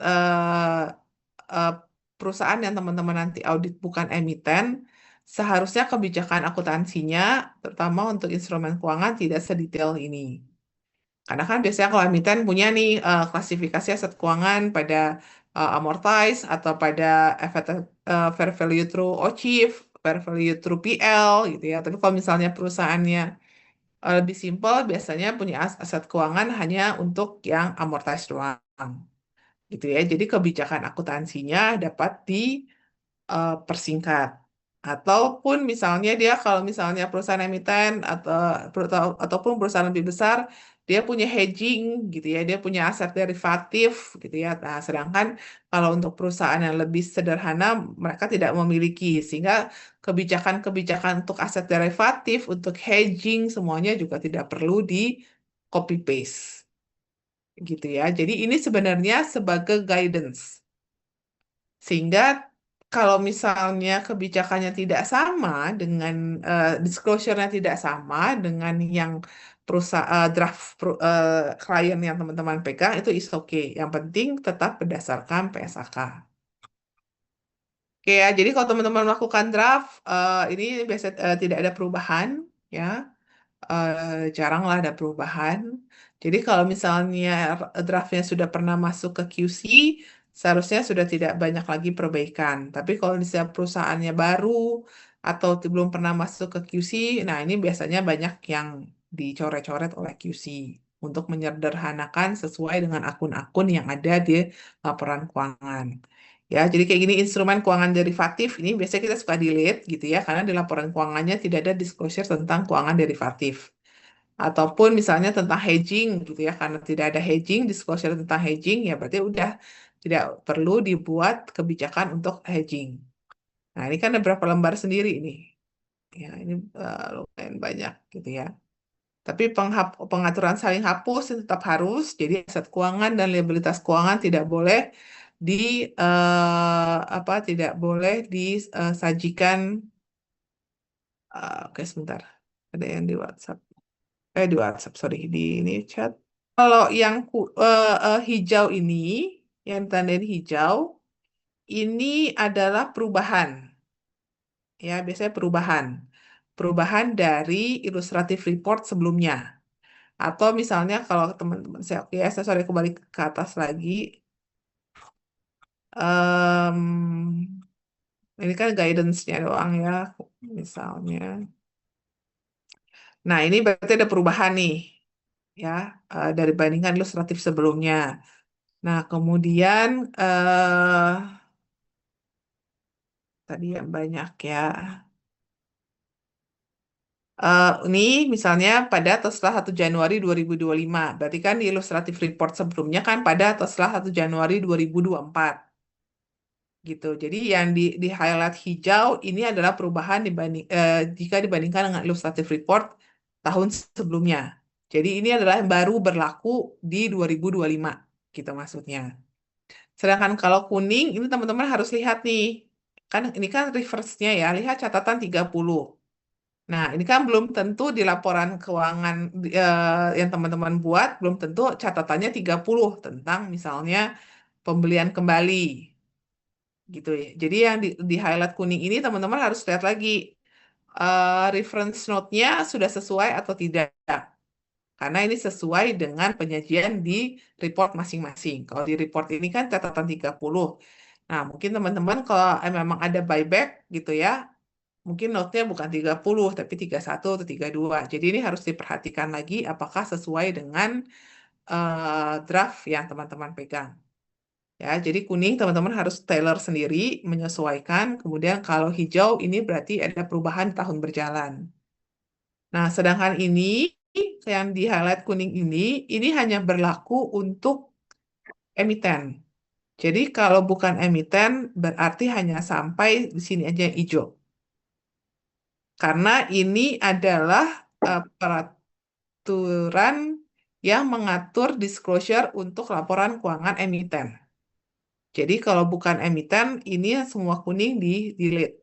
eh, perusahaan yang teman-teman nanti audit bukan emiten, seharusnya kebijakan akuntansinya, terutama untuk instrumen keuangan, tidak sedetail ini. Karena kan biasanya kalau emiten punya nih klasifikasi aset keuangan pada amortize atau pada fair value through OCIF, fair value through PL gitu ya. Tapi kalau misalnya perusahaannya lebih simpel, biasanya punya aset keuangan hanya untuk yang amortize doang gitu ya. Jadi kebijakan akuntansinya dapat persingkat. Ataupun misalnya dia kalau misalnya perusahaan emiten ataupun perusahaan lebih besar, dia punya hedging gitu ya, dia punya aset derivatif gitu ya. Nah, sedangkan kalau untuk perusahaan yang lebih sederhana mereka tidak memiliki, sehingga kebijakan-kebijakan untuk aset derivatif, untuk hedging semuanya juga tidak perlu di copy paste gitu ya. Jadi ini sebenarnya sebagai guidance. Sehingga kalau misalnya kebijakannya tidak sama dengan disclosure-nya tidak sama dengan yang perusahaan klien yang teman-teman pegang itu is okay. Yang penting tetap berdasarkan PSAK. Oke ya, jadi kalau teman-teman melakukan draft ini biasa tidak ada perubahan ya. Jarang lah ada perubahan. Jadi kalau misalnya draftnya sudah pernah masuk ke QC, seharusnya sudah tidak banyak lagi perbaikan. Tapi kalau di setiap perusahaannya baru atau belum pernah masuk ke QC, nah ini biasanya banyak yang dicoret-coret oleh QC untuk menyederhanakan sesuai dengan akun-akun yang ada di laporan keuangan. Ya, jadi kayak gini instrumen keuangan derivatif ini biasanya kita suka delete gitu ya, karena di laporan keuangannya tidak ada disclosure tentang keuangan derivatif. Ataupun misalnya tentang hedging gitu ya, karena tidak ada hedging, disclosure tentang hedging, ya berarti udah tidak perlu dibuat kebijakan untuk hedging. Nah, ini kan ada berapa lembar sendiri ini. Ya, ini lumayan banyak gitu ya. Tapi pengaturan saling hapus itu tetap harus, jadi aset keuangan dan liabilitas keuangan tidak boleh di tidak boleh disajikan. Oke, sebentar. Ada yang di WhatsApp. Di WhatsApp, sorry, di ini chat. Kalau yang hijau ini, yang ditandain hijau, ini adalah perubahan. Ya, biasanya perubahan. Perubahan dari illustrative report sebelumnya. Atau misalnya kalau teman-teman saya, oke, saya sorry kembali ke atas lagi. Em, ini kan guidance-nya doang ya, misalnya. Nah, ini berarti ada perubahan nih, ya, dari bandingan ilustratif sebelumnya. Nah, kemudian tadi yang banyak ya. Ini misalnya pada atau setelah 1 Januari 2025. Berarti kan di ilustratif report sebelumnya kan pada atau setelah 1 Januari 2024. Gitu. Jadi yang di highlight hijau ini adalah perubahan jika dibandingkan dengan ilustratif report tahun sebelumnya. Jadi ini adalah yang baru berlaku di 2025 gitu maksudnya. Sedangkan kalau kuning ini teman-teman harus lihat nih. Kan ini kan reverse-nya ya, lihat catatan 30. Nah, ini kan belum tentu di laporan keuangan yang teman-teman buat belum tentu catatannya 30 tentang misalnya pembelian kembali gitu ya. Jadi yang di highlight kuning ini teman-teman harus lihat lagi reference note-nya sudah sesuai atau tidak. Karena ini sesuai dengan penyajian di report masing-masing. Kalau di report ini kan catatan 30. Nah, mungkin teman-teman kalau memang ada buyback gitu ya, mungkin note-nya bukan 30 tapi 31 atau 32. Jadi ini harus diperhatikan lagi apakah sesuai dengan draft yang teman-teman pegang. Ya, jadi kuning teman-teman harus tailor sendiri, menyesuaikan. Kemudian kalau hijau ini berarti ada perubahan tahun berjalan. Nah, sedangkan ini yang di highlight kuning ini hanya berlaku untuk emiten. Jadi kalau bukan emiten berarti hanya sampai di sini aja yang hijau. Karena ini adalah peraturan yang mengatur disclosure untuk laporan keuangan emiten. Jadi kalau bukan emiten, ini semua kuning di delete.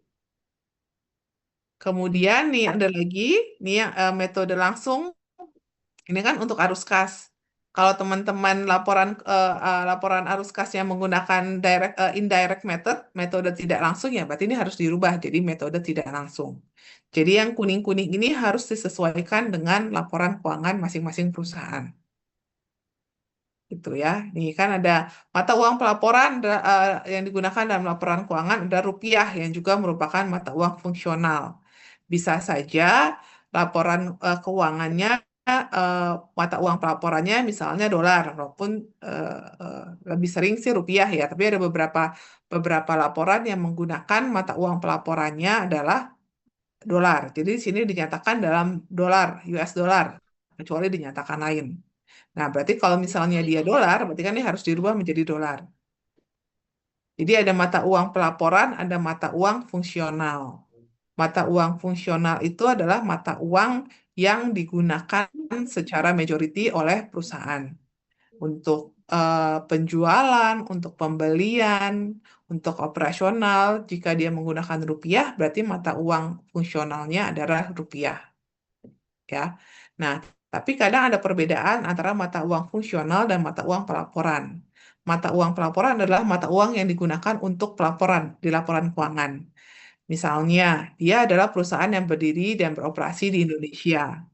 Kemudian nih ada lagi, nih yang metode langsung, ini kan untuk arus kas. Kalau teman-teman laporan arus kas yang menggunakan indirect method, metode tidak langsung ya, berarti ini harus dirubah jadi metode tidak langsung. Jadi yang kuning-kuning ini harus disesuaikan dengan laporan keuangan masing-masing perusahaan. Gitu ya. Nih kan ada mata uang pelaporan yang digunakan dalam laporan keuangan ada rupiah yang juga merupakan mata uang fungsional. Bisa saja laporan keuangannya mata uang pelaporannya misalnya dolar walaupun eh, eh, lebih sering sih rupiah ya, tapi ada beberapa laporan yang menggunakan mata uang pelaporannya adalah dolar. Jadi di sini dinyatakan dalam dolar, US dollar, kecuali dinyatakan lain. Nah, berarti kalau misalnya dia dolar, berarti kan ini harus dirubah menjadi dolar. Jadi ada mata uang pelaporan, ada mata uang fungsional. Mata uang fungsional itu adalah mata uang yang digunakan secara majority oleh perusahaan untuk penjualan, untuk pembelian, untuk operasional. Jika dia menggunakan rupiah, berarti mata uang fungsionalnya adalah rupiah, ya. Nah, tapi kadang ada perbedaan antara mata uang fungsional dan mata uang pelaporan. Mata uang pelaporan adalah mata uang yang digunakan untuk pelaporan di laporan keuangan. Misalnya, dia adalah perusahaan yang berdiri dan beroperasi di Indonesia,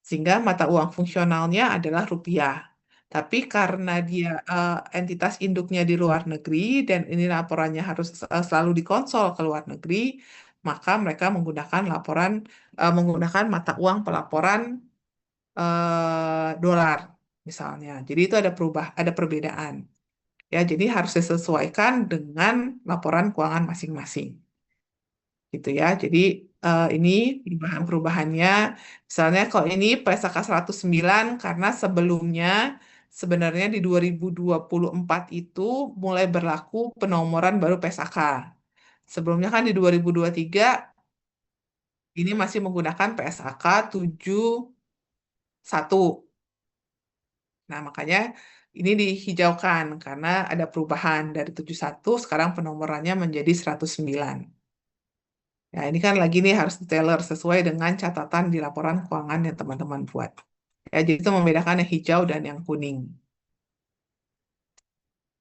sehingga mata uang fungsionalnya adalah rupiah. Tapi karena dia entitas induknya di luar negeri dan ini laporannya harus selalu dikonsol ke luar negeri, maka mereka menggunakan mata uang pelaporan dolar misalnya. Jadi itu ada perbedaan. Ya, jadi harus disesuaikan dengan laporan keuangan masing-masing. Gitu ya. Jadi ini perubahan-perubahannya. Misalnya kalau ini PSAK 109 karena sebelumnya sebenarnya di 2024 itu mulai berlaku penomoran baru PSAK. Sebelumnya kan di 2023 ini masih menggunakan PSAK 71. Nah, makanya ini dihijaukan karena ada perubahan dari 71 sekarang penomorannya menjadi 109. Ya, ini kan lagi nih harus detailor sesuai dengan catatan di laporan keuangan yang teman-teman buat. Ya, jadi itu membedakan yang hijau dan yang kuning.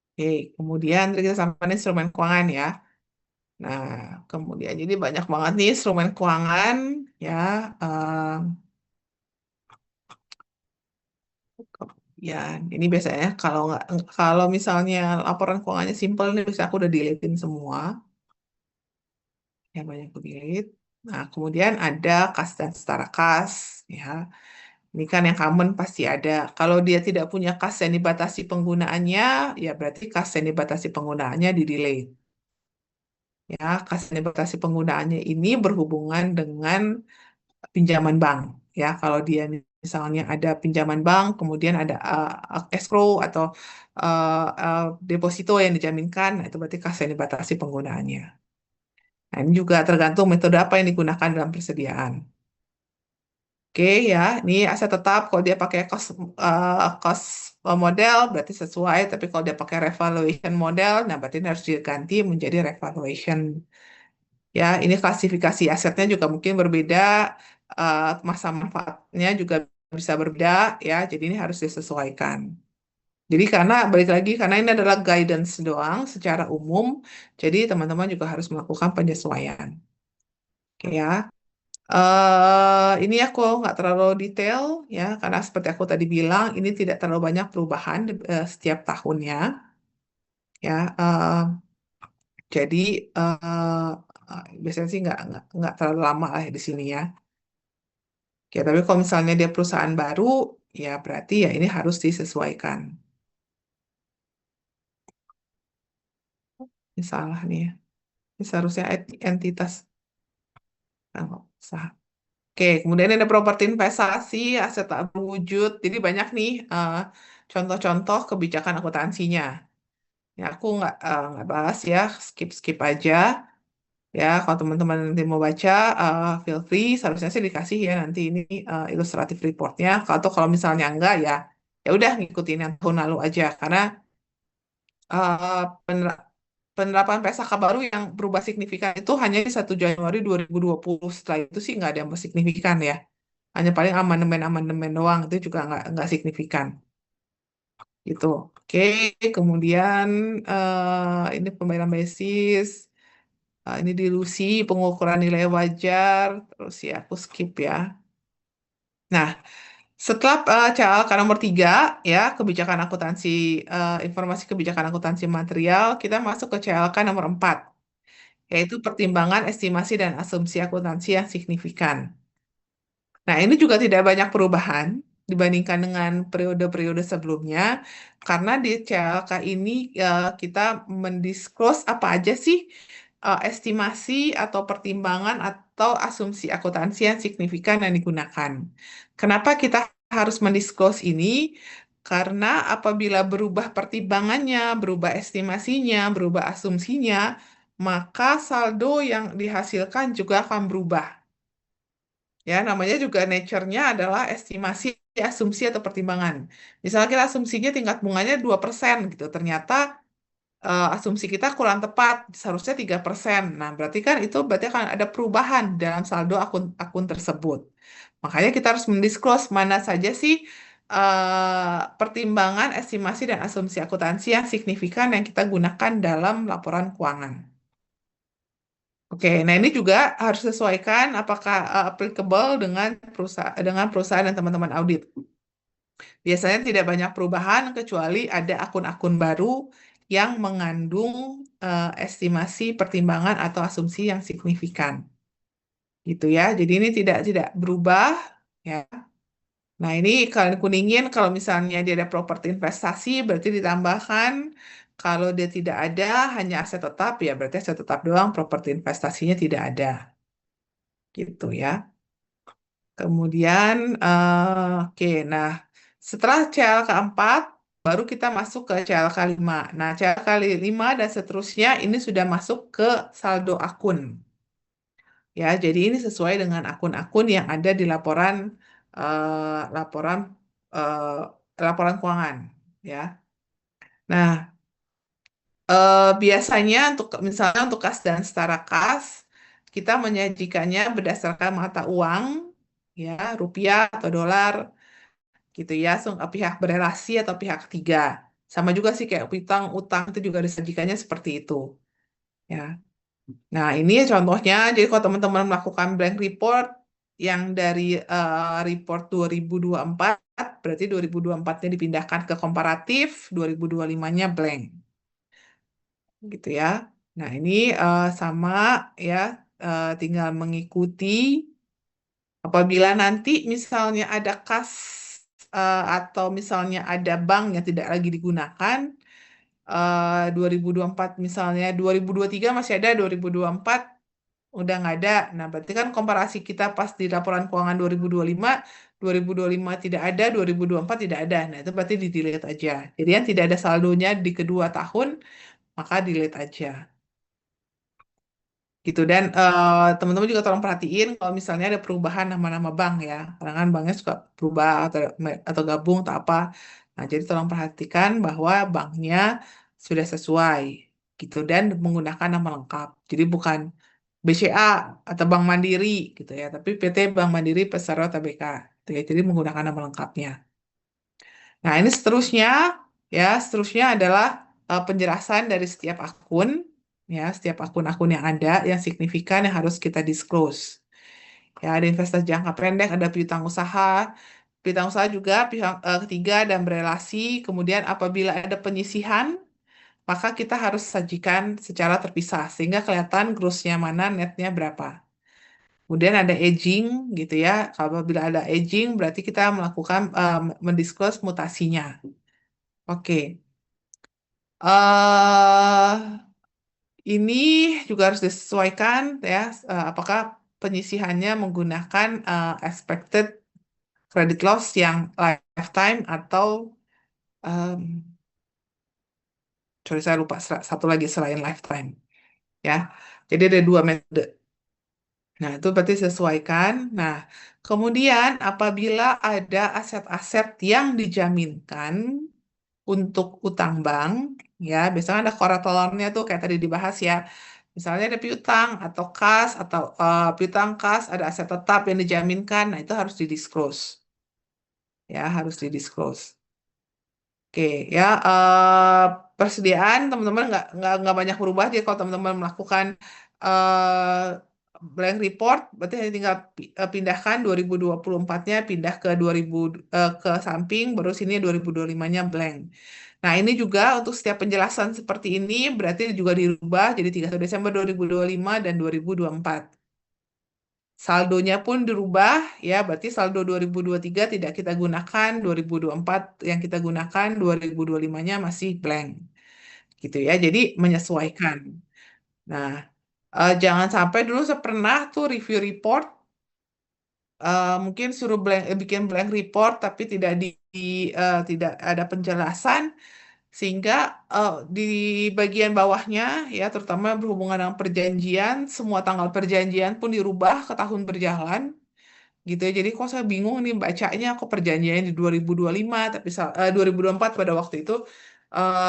Oke, kemudian tadi kita sampai instrumen keuangan ya. Nah, kemudian jadi banyak banget nih instrumen keuangan ya. eh, Ya, ini biasanya kalau misalnya laporan keuangannya simple nih bisa aku udah deletein semua. Ya banyak aku delete. Nah, kemudian ada kas dan setara kas ya. Ini kan yang common pasti ada. Kalau dia tidak punya kas yang dibatasi penggunaannya, ya berarti kas yang dibatasi penggunaannya di-delete. Ya, kas yang dibatasi penggunaannya ini berhubungan dengan pinjaman bank. Ya, kalau dia misalnya ada pinjaman bank, kemudian ada escrow atau deposito yang dijaminkan, nah itu berarti kas yang dibatasi penggunaannya. Nah, ini juga tergantung metode apa yang digunakan dalam persediaan. Oke ya, ini aset tetap kalau dia pakai cost model berarti sesuai, tapi kalau dia pakai revaluation model, nah berarti ini harus diganti menjadi revaluation. Ya, ini klasifikasi asetnya juga mungkin berbeda, masa manfaatnya juga bisa berbeda ya, jadi ini harus disesuaikan. Jadi karena balik lagi karena ini adalah guidance doang secara umum, jadi teman-teman juga harus melakukan penyesuaian. Oke ya. Ini aku nggak terlalu detail ya, karena seperti aku tadi bilang, ini tidak terlalu banyak perubahan setiap tahunnya ya. Jadi biasanya sih nggak terlalu lama lah ya di sini ya. Ya, tapi kalau misalnya dia perusahaan baru, ya berarti ya ini harus disesuaikan. Ini salah nih ya. Ini seharusnya entitas. Oh, salah. Oke, kemudian ada properti investasi, aset tak berwujud. Jadi banyak nih contoh-contoh kebijakan akuntansinya. Ya, aku nggak bahas ya, skip-skip aja. Ya, kalau teman-teman nanti mau baca, feel free. Seharusnya sih dikasih ya nanti ini ilustratif reportnya. Atau kalau misalnya enggak ya, ya udah ngikutin yang tahun lalu aja. Karena eh, pener- penerapan PSK baru yang berubah signifikan itu hanya di 1 Januari 2020. Setelah itu sih nggak ada yang signifikan ya. Hanya paling amandemen-amandemen doang, itu juga nggak signifikan. Gitu. Oke, kemudian ini pembayaran basis. Ini dilusi, pengukuran nilai wajar, terus ya aku skip ya. Nah, setelah CLK nomor 3, ya, kebijakan akuntansi, informasi kebijakan akuntansi material, kita masuk ke CLK nomor 4, yaitu pertimbangan, estimasi, dan asumsi akuntansi yang signifikan. Nah, ini juga tidak banyak perubahan dibandingkan dengan periode-periode sebelumnya, karena di CLK ini kita mendisclose apa aja sih estimasi atau pertimbangan atau asumsi akuntansi yang signifikan yang digunakan. Kenapa kita harus mendisclose ini? Karena apabila berubah pertimbangannya, berubah estimasinya, berubah asumsinya, maka saldo yang dihasilkan juga akan berubah. Ya, namanya juga nature-nya adalah estimasi, asumsi atau pertimbangan. Misalnya kita asumsinya tingkat bunganya 2% gitu. Ternyata asumsi kita kurang tepat, seharusnya 3%. Nah, berarti akan ada perubahan dalam saldo akun akun tersebut. Makanya kita harus mendisclose mana saja sih pertimbangan, estimasi, dan asumsi akuntansi yang signifikan yang kita gunakan dalam laporan keuangan. Oke, nah ini juga harus sesuaikan apakah applicable dengan perusahaan dan teman-teman audit. Biasanya tidak banyak perubahan kecuali ada akun-akun baru yang mengandung estimasi, pertimbangan atau asumsi yang signifikan. Gitu ya. Jadi ini tidak berubah ya. Nah, ini kalau kuningin kalau misalnya dia ada properti investasi berarti ditambahkan, kalau dia tidak ada hanya aset tetap ya berarti aset tetap doang, properti investasinya tidak ada. Gitu ya. Kemudian, oke, nah setelah CL keempat, baru kita masuk ke CL kelima. Nah, CL kali 5 dan seterusnya ini sudah masuk ke saldo akun. Ya, jadi ini sesuai dengan akun-akun yang ada di laporan laporan eh, laporan keuangan. Ya, nah biasanya untuk misalnya untuk kas dan setara kas, kita menyajikannya berdasarkan mata uang, ya rupiah atau dolar gitu ya, langsung ke pihak berelasi atau pihak ketiga. Sama juga sih kayak piutang, utang itu juga disajikannya seperti itu. Ya. Nah, ini contohnya. Jadi kalau teman-teman melakukan blank report yang dari report 2024, berarti 2024-nya dipindahkan ke komparatif, 2025-nya blank. Gitu ya. Nah, ini sama ya, tinggal mengikuti. Apabila nanti misalnya ada kas atau misalnya ada bank yang tidak lagi digunakan, 2024 misalnya, 2023 masih ada, 2024 udah nggak ada. Nah, berarti kan komparasi kita pas di laporan keuangan 2025, 2025 tidak ada, 2024 tidak ada. Nah, itu berarti di-delete aja. Jadi yang tidak ada saldonya di kedua tahun, maka delete aja. Gitu dan teman-teman juga tolong perhatiin kalau misalnya ada perubahan nama-nama bank ya, karena kan banknya suka berubah atau gabung atau apa. Nah, jadi tolong perhatikan bahwa banknya sudah sesuai gitu dan menggunakan nama lengkap. Jadi bukan BCA atau Bank Mandiri gitu ya, tapi PT Bank Mandiri Persero Tbk gitu ya. Jadi menggunakan nama lengkapnya. Nah, ini seterusnya ya, seterusnya adalah penjelasan dari setiap akun ya, setiap akun-akun yang ada yang signifikan yang harus kita disclose. Ya, ada investasi jangka pendek, ada piutang usaha. Piutang usaha juga pihak ketiga dan berelasi. Kemudian apabila ada penyisihan, maka kita harus sajikan secara terpisah sehingga kelihatan grossnya mana, netnya berapa. Kemudian ada aging gitu ya. Apabila ada aging berarti kita melakukan mendisclose mutasinya. Oke. eh ini juga harus disesuaikan ya, apakah penyisihannya menggunakan expected credit loss yang lifetime atau em, sorry saya lupa satu lagi selain lifetime ya. Jadi ada dua metode. Nah, itu berarti sesuaikan. Nah, kemudian apabila ada aset-aset yang dijaminkan untuk utang bank, ya, biasanya ada kolateralnya tuh kayak tadi dibahas ya. Misalnya ada piutang atau kas atau piutang kas, ada aset tetap yang dijaminkan. Nah, itu harus didisclose. Ya, harus didisclose. Oke, ya persediaan teman-teman nggak banyak berubah. Jadi kalau teman-teman melakukan eh, blank report, berarti hanya tinggal pindahkan 2024-nya pindah ke 2000 ke samping, baru sini 2025-nya blank. Nah, ini juga untuk setiap penjelasan seperti ini berarti juga dirubah jadi 31 Desember 2025 dan 2024. Saldonya pun dirubah, ya berarti saldo 2023 tidak kita gunakan, 2024 yang kita gunakan, 2025-nya masih blank. Gitu ya, jadi menyesuaikan. Nah, jangan sampai dulu saya pernah tuh review report, mungkin suruh bikin blank report, tapi tidak ada penjelasan, sehingga di bagian bawahnya, ya terutama berhubungan dengan perjanjian, semua tanggal perjanjian pun dirubah ke tahun berjalan gitu ya. Jadi kok saya bingung nih bacanya kok perjanjiannya di 2025 tapi 2024 pada waktu itu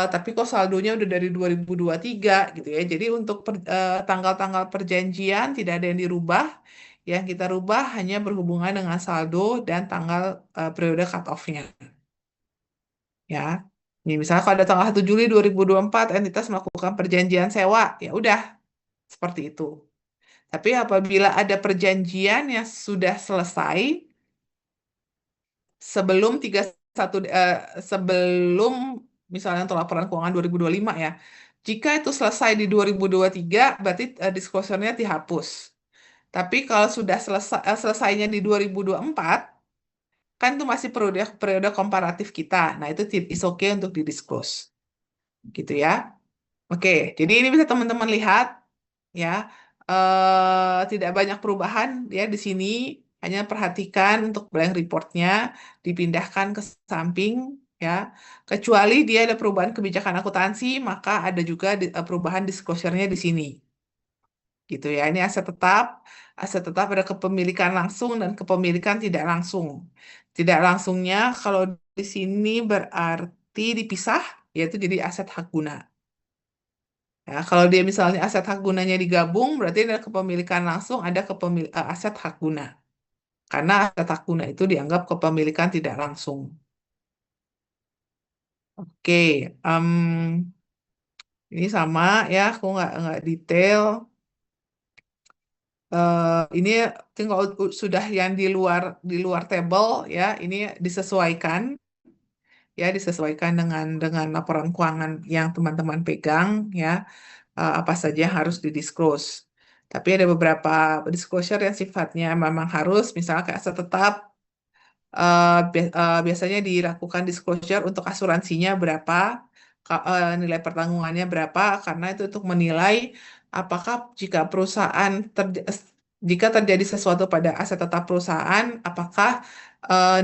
tapi kok saldonya udah dari 2023 gitu ya. Jadi untuk tanggal-tanggal perjanjian tidak ada yang dirubah. Yang kita rubah hanya berhubungan dengan saldo dan tanggal periode cut off-nya ya. Nih, misalnya kalau ada tanggal 1 Juli 2024 entitas melakukan perjanjian sewa, ya udah seperti itu. Tapi apabila ada perjanjian yang sudah selesai sebelum 31 sebelum misalnya untuk laporan keuangan 2025 ya. Jika itu selesai di 2023 berarti disclosure-nya dihapus. Tapi kalau sudah selesainya di 2024 kan itu masih periode periode komparatif kita. Nah, itu is okay untuk didisclose. Gitu ya. Oke, jadi ini bisa teman-teman lihat ya, tidak banyak perubahan ya di sini. Hanya perhatikan untuk blank reportnya dipindahkan ke samping ya. Kecuali dia ada perubahan kebijakan akuntansi, maka ada juga perubahan disclosure-nya di sini. Gitu ya. Ini aset tetap ada kepemilikan langsung dan kepemilikan tidak langsung. Tidak langsungnya kalau di sini berarti dipisah, yaitu jadi aset hak guna. Ya, kalau dia misalnya aset hak gunanya digabung, berarti ada kepemilikan langsung, ada aset hak guna. Karena aset hak guna itu dianggap kepemilikan tidak langsung. Oke, ini sama ya, aku nggak detail. Ini tinggal sudah yang di luar table ya, ini disesuaikan ya, disesuaikan dengan laporan keuangan yang teman-teman pegang ya. Apa saja yang harus didisclose. Tapi ada beberapa disclosure yang sifatnya memang harus, misalnya kayak aset tetap, biasanya dilakukan disclosure untuk asuransinya berapa, nilai pertanggungannya berapa, karena itu untuk menilai apakah jika jika terjadi sesuatu pada aset tetap perusahaan, apakah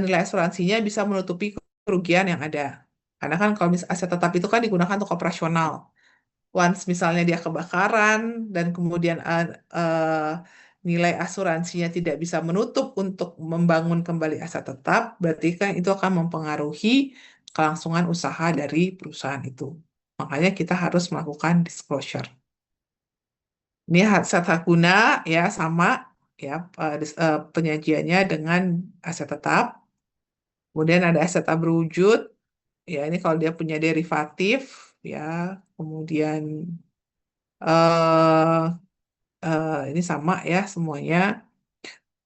nilai asuransinya bisa menutupi kerugian yang ada. Karena kan kalau aset tetap itu kan digunakan untuk operasional. Once misalnya dia kebakaran dan kemudian nilai asuransinya tidak bisa menutup untuk membangun kembali aset tetap, berarti kan itu akan mempengaruhi kelangsungan usaha dari perusahaan itu. Makanya kita harus melakukan disclosure. Ini aset hak guna ya sama ya, penyajiannya dengan aset tetap. Kemudian ada aset tak berwujud, ya ini kalau dia punya derivatif ya, kemudian eh ini sama ya semuanya.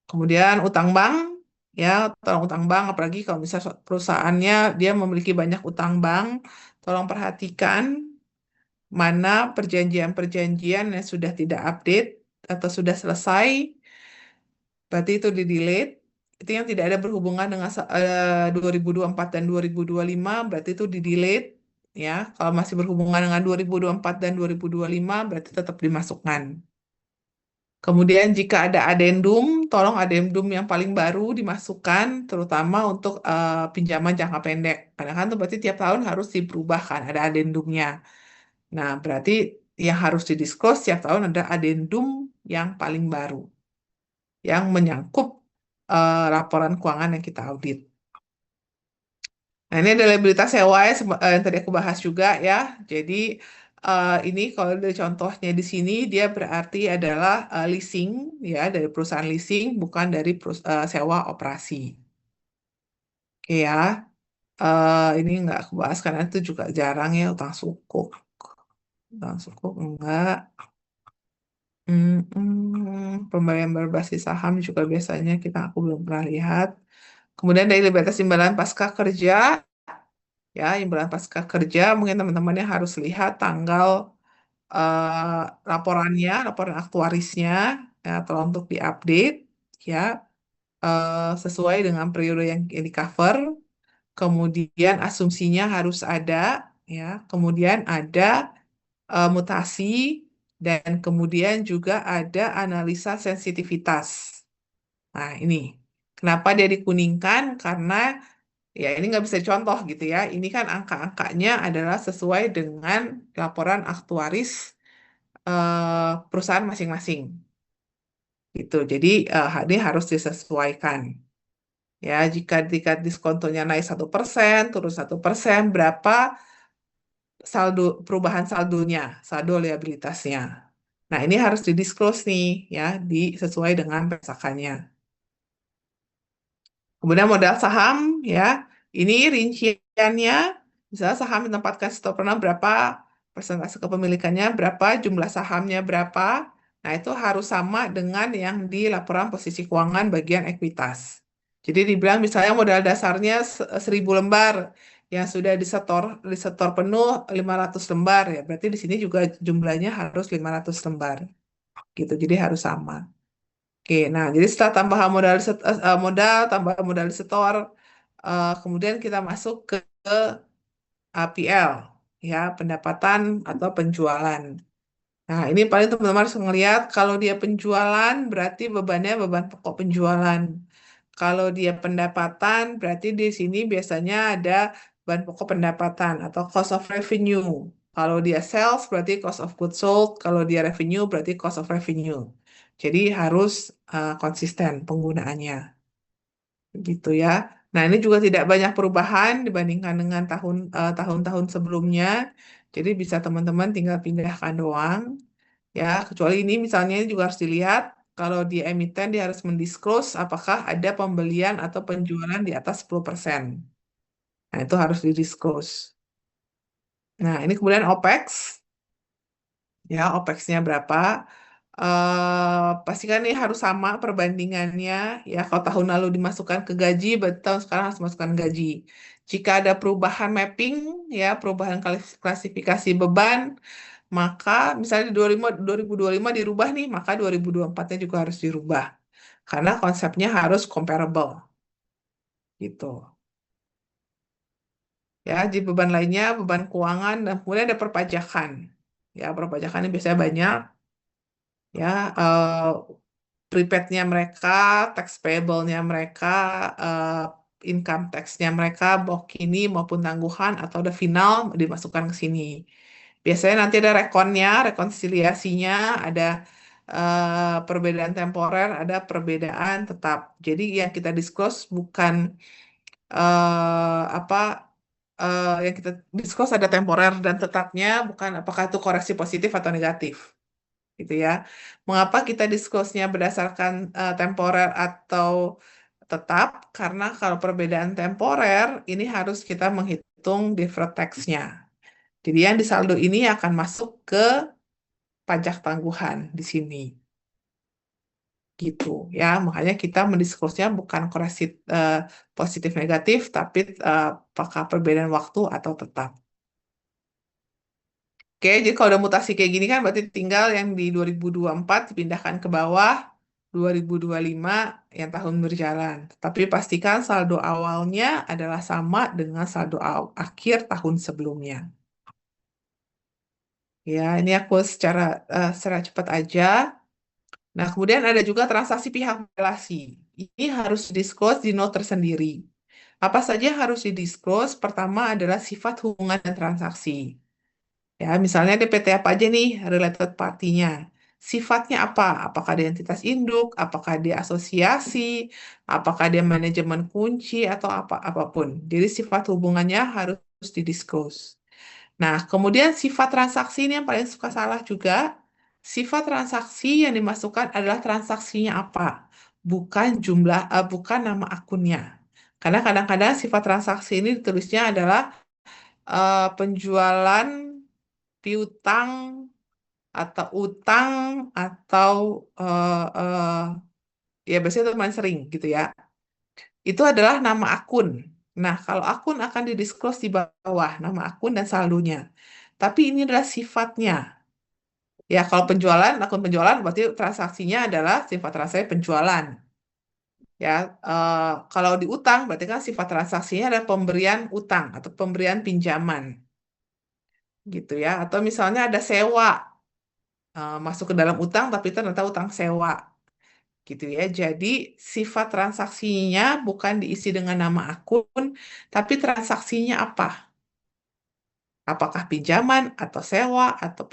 Kemudian utang bank, ya tolong utang bank, apalagi kalau misalnya perusahaannya dia memiliki banyak utang bank, tolong perhatikan mana perjanjian-perjanjian yang sudah tidak update atau sudah selesai, berarti itu di-delete. Itu yang tidak ada berhubungan dengan 2024 dan 2025, berarti itu di-delete. Ya, kalau masih berhubungan dengan 2024 dan 2025, berarti tetap dimasukkan. Kemudian jika ada adendum, tolong adendum yang paling baru dimasukkan, terutama untuk pinjaman jangka pendek. Karena kan itu berarti tiap tahun harus diperubahkan, ada adendumnya. Nah, berarti yang harus didisclose tiap tahun ada adendum yang paling baru, yang menyangkut laporan keuangan yang kita audit. Nah, ini ada liabilitas sewa ya, yang tadi aku bahas juga ya. Jadi, ini kalau dari contohnya di sini, dia berarti adalah leasing, ya, dari perusahaan leasing, bukan dari sewa operasi. Oke ya, ini nggak aku bahas karena itu juga jarang ya, utang sukuk. Utang sukuk enggak. Pembelian berbasis saham juga biasanya aku belum pernah lihat. Kemudian dari liabilitas imbalan pasca kerja, ya, imbalan pasca kerja mungkin teman-temannya harus lihat tanggal laporannya, laporan aktuarisnya, ya, tolong untuk diupdate, ya, sesuai dengan periode yang di cover. Kemudian asumsinya harus ada, ya. Kemudian ada mutasi dan kemudian juga ada analisa sensitivitas. Nah, ini kenapa dia dikuningkan? Karena ya ini nggak bisa contoh gitu ya. Ini kan angka-angkanya adalah sesuai dengan laporan aktuaris perusahaan masing-masing gitu. Jadi ini harus disesuaikan. Ya, jika tingkat diskontonya naik 1%, turun 1%, berapa saldo perubahan saldonya, saldo liabilitasnya. Nah, ini harus didisclose nih, ya, sesuai dengan pesakannya. Kemudian modal saham, ya, ini rinciannya, misalnya saham ditempatkan setor pernah berapa, persentase kepemilikannya berapa, jumlah sahamnya berapa. Nah, itu harus sama dengan yang di laporan posisi keuangan bagian ekuitas. Jadi dibilang misalnya modal dasarnya 1.000 lembar, yang sudah disetor penuh 500 lembar, ya berarti di sini juga jumlahnya harus 500 lembar. Gitu, jadi harus sama. Oke, nah jadi setelah tambahan modal, tambahan modal disetor, kemudian kita masuk ke APL, ya, pendapatan atau penjualan. Nah, ini paling teman-teman harus ngeliat kalau dia penjualan berarti bebannya beban pokok penjualan. Kalau dia pendapatan berarti di sini biasanya ada beban pokok pendapatan atau cost of revenue. Kalau dia sales berarti cost of goods sold, kalau dia revenue berarti cost of revenue. Jadi harus konsisten penggunaannya, gitu ya. Nah, ini juga tidak banyak perubahan dibandingkan dengan tahun-tahun sebelumnya. Jadi bisa teman-teman tinggal pindahkan doang. Ya, kecuali ini misalnya ini juga harus dilihat kalau di emiten dia harus mendisclose apakah ada pembelian atau penjualan di atas 10%. Nah, itu harus didisclose. Nah, ini kemudian OPEX, ya, OPEX-nya berapa? Pastikan ini harus sama perbandingannya, ya. Kalau tahun lalu dimasukkan ke gaji, berarti tahun sekarang harus masukkan gaji. Jika ada perubahan mapping, ya, perubahan klasifikasi beban, maka misalnya di 2025 dirubah nih, maka 2024-nya juga harus dirubah. Karena konsepnya harus comparable, gitu. Ya, di beban lainnya, beban keuangan, dan kemudian ada perpajakan. Ya, perpajakan ini biasanya banyak. Ya, prepaid-nya mereka, tax payable-nya mereka, income tax-nya mereka, baik ini maupun tangguhan, atau ada final dimasukkan ke sini. Biasanya nanti ada rekonnya, rekonsiliasinya, ada perbedaan temporer, ada perbedaan tetap. Jadi yang kita disclose bukan apa yang kita disclose ada temporer dan tetapnya, bukan apakah itu koreksi positif atau negatif, gitu ya. Mengapa kita disclose-nya berdasarkan temporer atau tetap? Karena kalau perbedaan temporer ini harus kita menghitung deferred tax-nya. Jadi yang di saldo ini akan masuk ke pajak tangguhan di sini. Gitu ya. Makanya kita mendisklosnya bukan koreksi positif negatif, tapi apakah perbedaan waktu atau tetap. Oke, jadi kalau udah mutasi kayak gini kan berarti tinggal yang di 2024 dipindahkan ke bawah, 2025 yang tahun berjalan. Tapi pastikan saldo awalnya adalah sama dengan saldo akhir tahun sebelumnya. Ya, ini aku secara cepat aja. Nah, kemudian ada juga transaksi pihak relasi. Ini harus disclose di note tersendiri. Apa saja yang harus didisclose? Pertama adalah sifat hubungan dan transaksi. Ya, misalnya ada PT apa aja nih related partinya. Sifatnya apa? Apakah dia entitas induk, apakah dia asosiasi, apakah dia manajemen kunci atau apapun. Jadi sifat hubungannya harus didisclose. Nah, kemudian sifat transaksi ini yang paling suka salah juga. Sifat transaksi yang dimasukkan adalah transaksinya apa, bukan jumlah, bukan nama akunnya. Karena kadang-kadang sifat transaksi ini ditulisnya adalah penjualan piutang atau utang atau ya biasanya teman sering gitu ya. Itu adalah nama akun. Nah, kalau akun akan didisclose di bawah nama akun dan saldonya. Tapi ini adalah sifatnya. Ya, kalau penjualan, akun penjualan berarti transaksinya adalah sifat transaksi penjualan. Ya, kalau di utang berarti kan sifat transaksinya adalah pemberian utang atau pemberian pinjaman gitu ya. Atau misalnya ada sewa, masuk ke dalam utang tapi ternyata utang sewa gitu ya. Jadi sifat transaksinya bukan diisi dengan nama akun, tapi transaksinya apa? Apakah pinjaman atau sewa atau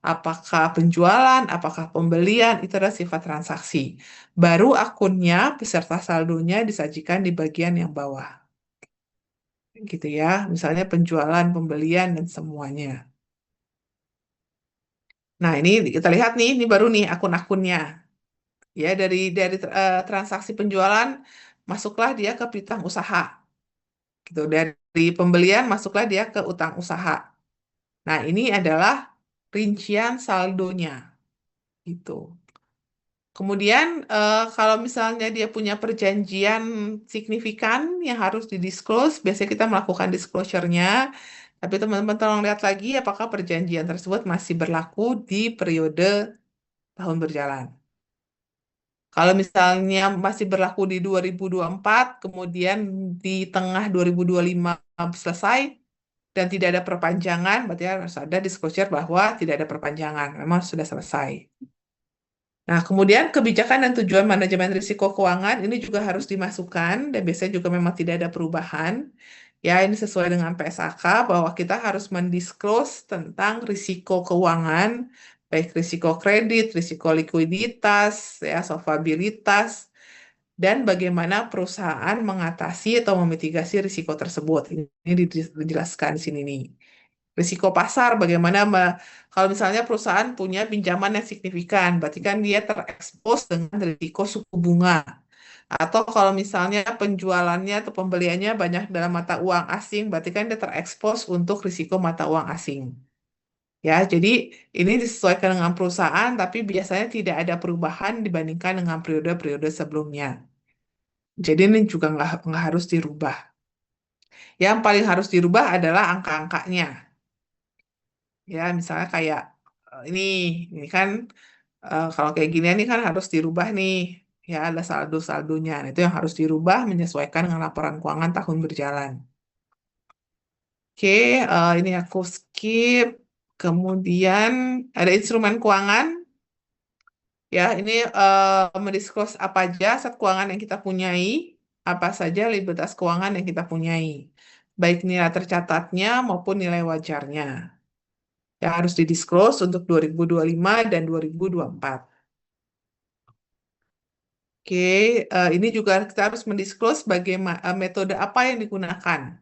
apakah penjualan, apakah pembelian, itu adalah sifat transaksi. Baru akunnya beserta saldonya disajikan di bagian yang bawah. Gitu ya. Misalnya penjualan, pembelian dan semuanya. Nah, ini kita lihat nih, ini baru nih akun-akunnya. Ya, dari transaksi penjualan masuklah dia ke piutang usaha. Gitu. Dari pembelian masuklah dia ke utang usaha. Nah, ini adalah rincian saldonya. Gitu. Kemudian kalau misalnya dia punya perjanjian signifikan yang harus didisclose, biasanya kita melakukan disclosure-nya. Tapi teman-teman tolong lihat lagi apakah perjanjian tersebut masih berlaku di periode tahun berjalan. Kalau misalnya masih berlaku di 2024, kemudian di tengah 2025 selesai dan tidak ada perpanjangan, berarti harus ada disclosure bahwa tidak ada perpanjangan, memang sudah selesai. Nah, kemudian kebijakan dan tujuan manajemen risiko keuangan ini juga harus dimasukkan dan biasanya juga memang tidak ada perubahan. Ya, ini sesuai dengan PSAK bahwa kita harus mendisclose tentang risiko keuangan, baik risiko kredit, risiko likuiditas, ya, solvabilitas, dan bagaimana perusahaan mengatasi atau memitigasi risiko tersebut. Ini dijelaskan di sini nih. Risiko pasar, bagaimana kalau misalnya perusahaan punya pinjaman yang signifikan, berarti kan dia terekspos dengan risiko suku bunga. Atau kalau misalnya penjualannya atau pembeliannya banyak dalam mata uang asing, berarti kan dia terekspos untuk risiko mata uang asing. Ya, jadi ini disesuaikan dengan perusahaan, tapi biasanya tidak ada perubahan dibandingkan dengan periode-periode sebelumnya. Jadi ini juga nggak harus dirubah. Yang paling harus dirubah adalah angka-angkanya. Ya, misalnya kayak ini kan kalau kayak gini ini kan harus dirubah nih. Ya, ada saldo-saldonya. Nah, itu yang harus dirubah menyesuaikan dengan laporan keuangan tahun berjalan. Oke, ini aku skip. Kemudian ada instrumen keuangan. Ya, ini mendisclose apa aja aset keuangan yang kita punyai, apa saja likuiditas keuangan yang kita punyai, baik nilai tercatatnya maupun nilai wajarnya. Yang harus didisclose untuk 2025 dan 2024. Oke, ini juga kita harus mendisclose bagaimana metode apa yang digunakan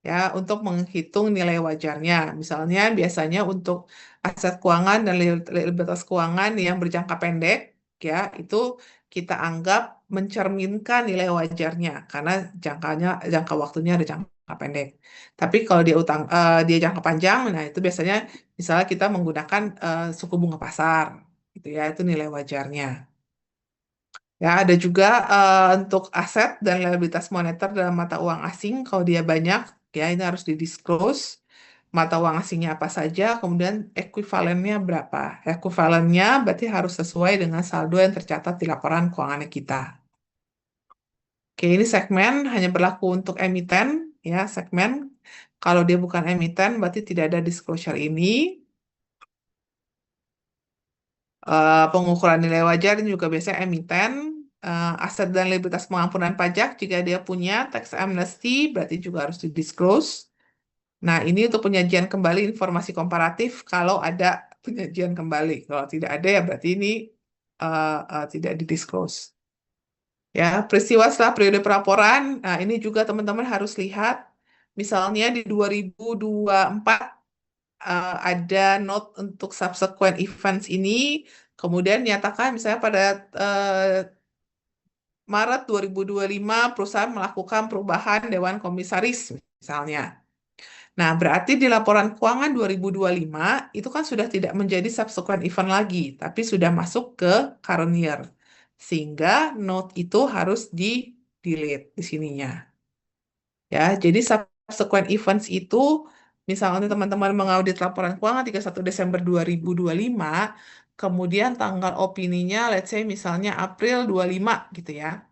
ya untuk menghitung nilai wajarnya. Misalnya biasanya untuk aset keuangan dan likuiditas keuangan yang berjangka pendek ya itu kita anggap mencerminkan nilai wajarnya karena jangka waktunya ada jangka pendek. Tapi kalau dia jangka panjang, nah itu biasanya misalnya kita menggunakan suku bunga pasar gitu ya itu nilai wajarnya. Ya, ada juga untuk aset dan liabilitas moneter dalam mata uang asing, kalau dia banyak, ya ini harus didisclose. Mata uang asingnya apa saja, kemudian ekuivalennya berapa. Ekuivalennya berarti harus sesuai dengan saldo yang tercatat di laporan keuangan kita. Oke, ini segmen hanya berlaku untuk emiten, ya segmen. Kalau dia bukan emiten, berarti tidak ada disclosure ini. Pengukuran nilai wajar dan juga biasanya emiten, aset dan liabilitas pengampunan pajak jika dia punya tax amnesty berarti juga harus di-disclose. Nah, ini untuk penyajian kembali informasi komparatif kalau ada penyajian kembali. Kalau tidak ada ya berarti ini tidak di-disclose. Ya, peristiwa setelah periode pelaporan, nah ini juga teman-teman harus lihat. Misalnya di 2024 ada note untuk subsequent events ini, kemudian nyatakan misalnya pada Maret 2025 perusahaan melakukan perubahan Dewan Komisaris misalnya. Nah, berarti di laporan keuangan 2025 itu kan sudah tidak menjadi subsequent event lagi, tapi sudah masuk ke current year. Sehingga note itu harus di-delete di sininya. Ya, jadi subsequent events itu misalnya teman-teman mengaudit laporan keuangan 31 Desember 2025, kemudian tanggal opininya let's say misalnya April 25 gitu ya.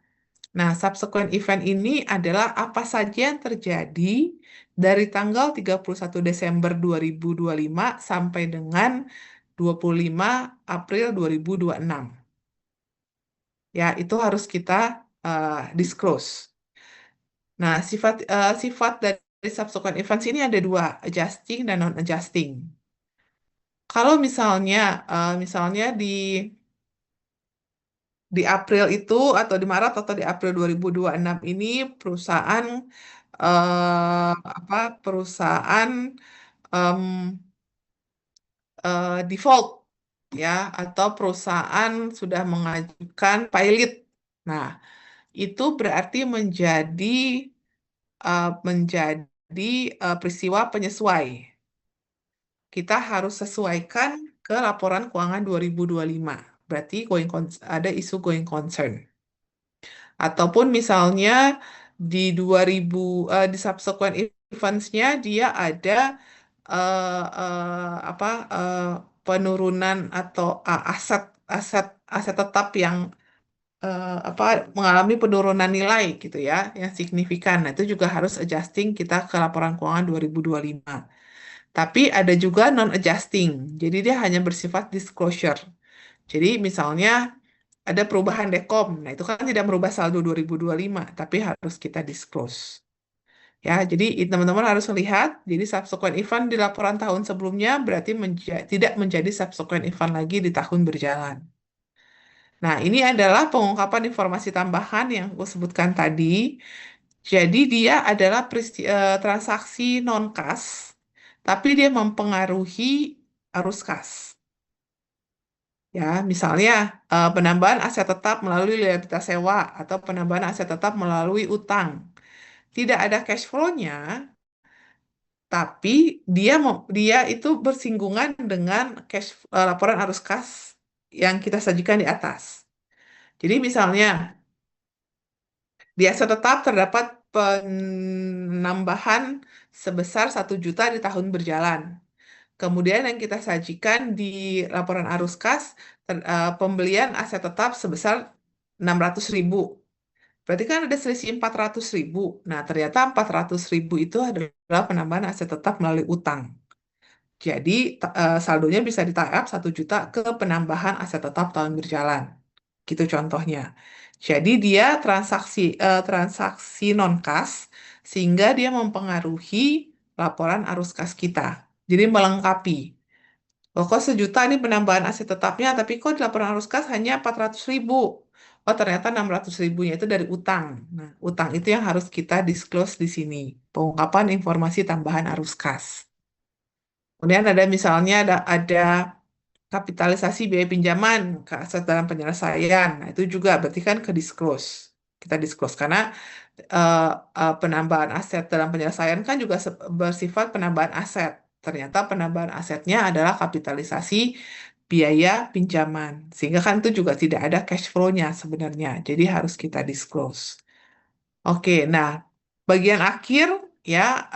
Nah, subsequent event ini adalah apa saja yang terjadi dari tanggal 31 Desember 2025 sampai dengan 25 April 2026. Ya, itu harus kita disclose. Nah, sifat dari subsequent events ini ada dua, adjusting dan non-adjusting. Kalau misalnya di April itu atau di Maret atau di April 2026 ini perusahaan apa perusahaan em, default ya atau perusahaan sudah mengajukan pilot. Nah, itu berarti menjadi peristiwa penyesuai. Kita harus sesuaikan ke laporan keuangan 2025. Berarti ada isu going concern. Ataupun misalnya di subsequent events-nya dia ada apa penurunan atau aset aset aset tetap yang apa mengalami penurunan nilai gitu ya yang signifikan. Nah, itu juga harus adjusting kita ke laporan keuangan 2025. Tapi ada juga non-adjusting. Jadi dia hanya bersifat disclosure. Jadi misalnya ada perubahan dekom. Nah, itu kan tidak merubah saldo 2025, tapi harus kita disclose. Ya, jadi teman-teman harus melihat, jadi subsequent event di laporan tahun sebelumnya berarti tidak menjadi subsequent event lagi di tahun berjalan. Nah, ini adalah pengungkapan informasi tambahan yang aku sebutkan tadi. Jadi dia adalah transaksi non-kas, tapi dia mempengaruhi arus kas. Ya, misalnya penambahan aset tetap melalui liabilitas sewa atau penambahan aset tetap melalui utang. Tidak ada cash flow-nya, tapi dia itu bersinggungan dengan laporan arus kas yang kita sajikan di atas. Jadi misalnya di aset tetap terdapat penambahan sebesar 1 juta di tahun berjalan. Kemudian yang kita sajikan di laporan arus kas, pembelian aset tetap sebesar 600.000. Berarti kan ada selisih 400.000. Nah, ternyata 400.000 itu adalah penambahan aset tetap melalui utang. Jadi, saldonya bisa ditayap 1 juta ke penambahan aset tetap tahun berjalan. Gitu contohnya. Jadi, dia transaksi non-kas, sehingga dia mempengaruhi laporan arus kas kita. Jadi, melengkapi. Oh, kok 1 juta nih penambahan aset tetapnya, tapi kok di laporan arus kas hanya 400.000. Oh, ternyata 600.000-nya itu dari utang. Nah, utang itu yang harus kita disclose di sini. Pengungkapan informasi tambahan arus kas. Kemudian ada misalnya ada kapitalisasi biaya pinjaman ke aset dalam penyelesaian. Nah, itu juga berarti kan ke disclose. Kita disclose karena eh, penambahan aset dalam penyelesaian kan juga bersifat penambahan aset. Ternyata penambahan asetnya adalah kapitalisasi biaya pinjaman. Sehingga kan itu juga tidak ada cash flow-nya sebenarnya. Jadi harus kita disclose. Oke, nah bagian akhir ya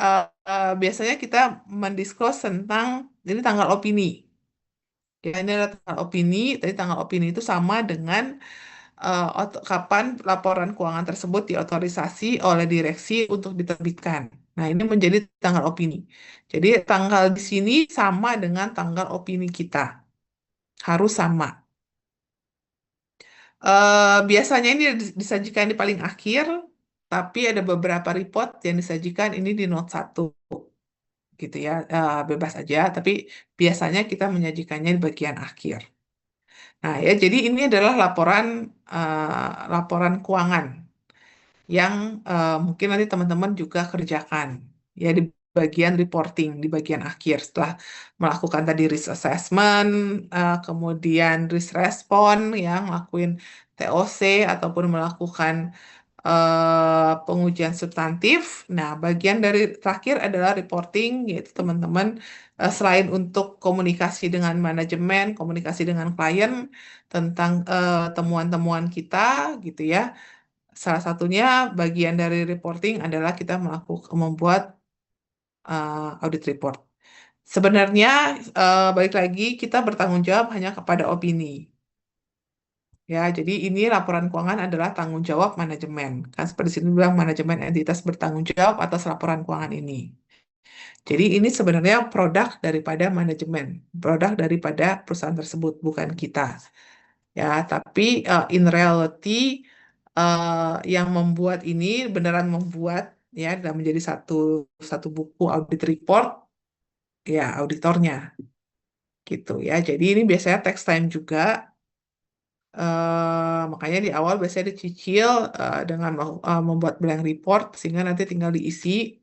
biasanya kita mendisclose tentang ini tanggal opini. Ya, ini adalah tanggal opini. Tadi tanggal opini itu sama dengan kapan laporan keuangan tersebut diotorisasi oleh direksi untuk diterbitkan. Nah, ini menjadi tanggal opini. Jadi tanggal di sini sama dengan tanggal opini kita. Harus sama. Biasanya ini disajikan di paling akhir, tapi ada beberapa report yang disajikan ini di note satu gitu ya, bebas aja, tapi biasanya kita menyajikannya di bagian akhir. Nah ya, jadi ini adalah laporan keuangan yang mungkin nanti teman-teman juga kerjakan ya di bagian reporting di bagian akhir setelah melakukan tadi risk assessment, kemudian risk response yang ngelakuin TOC ataupun melakukan pengujian substantif. Nah, bagian dari terakhir adalah reporting, yaitu teman-teman selain untuk komunikasi dengan manajemen, komunikasi dengan klien tentang temuan-temuan kita, gitu ya. Salah satunya bagian dari reporting adalah kita membuat audit report. Sebenarnya balik lagi kita bertanggung jawab hanya kepada opini. Ya, jadi ini laporan keuangan adalah tanggung jawab manajemen. Kan seperti sini bilang manajemen entitas bertanggung jawab atas laporan keuangan ini. Jadi ini sebenarnya produk daripada manajemen, produk daripada perusahaan tersebut, bukan kita. Ya, tapi in reality yang membuat ini beneran membuat ya dan menjadi satu satu buku audit report ya auditornya gitu ya. Jadi ini biasanya text time juga. Makanya di awal biasanya dicicil dengan membuat blank report sehingga nanti tinggal diisi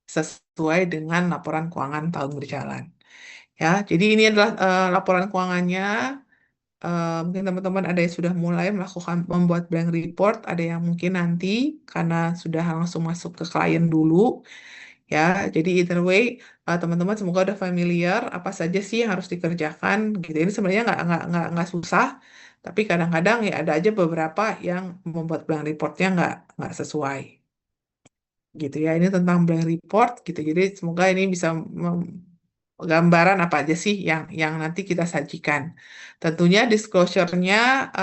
sesuai dengan laporan keuangan tahun berjalan. Ya, jadi ini adalah laporan keuangannya. Mungkin teman-teman ada yang sudah mulai melakukan membuat blank report, ada yang mungkin nanti karena sudah langsung masuk ke klien dulu. Ya, jadi either way teman-teman semoga udah familiar apa saja sih yang harus dikerjakan gitu. Ini sebenarnya nggak susah, tapi kadang-kadang ya ada aja beberapa yang membuat blank reportnya nggak sesuai gitu ya. Ini tentang blank report gitu. Jadi semoga ini bisa gambaran apa aja sih yang nanti kita sajikan. Tentunya disclosure-nya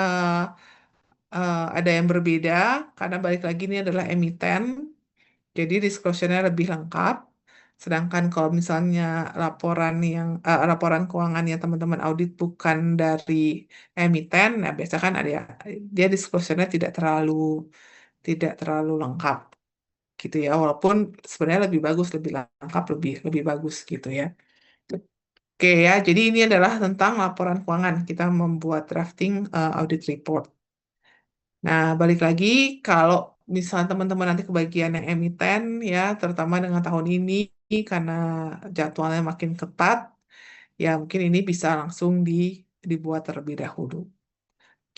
ada yang berbeda karena balik lagi ini adalah emiten. Jadi disclosure-nya lebih lengkap. Sedangkan kalau misalnya laporan keuangan yang teman-teman audit bukan dari emiten, nah biasa kan ada dia disclosure-nya tidak terlalu lengkap gitu ya. Walaupun sebenarnya lebih bagus, lebih lengkap, lebih lebih bagus gitu ya. Oke ya, jadi ini adalah tentang laporan keuangan. Kita membuat drafting audit report. Nah, balik lagi, kalau misalnya teman-teman nanti kebagian yang emiten, ya, terutama dengan tahun ini, karena jadwalnya makin ketat, ya mungkin ini bisa langsung dibuat terlebih dahulu.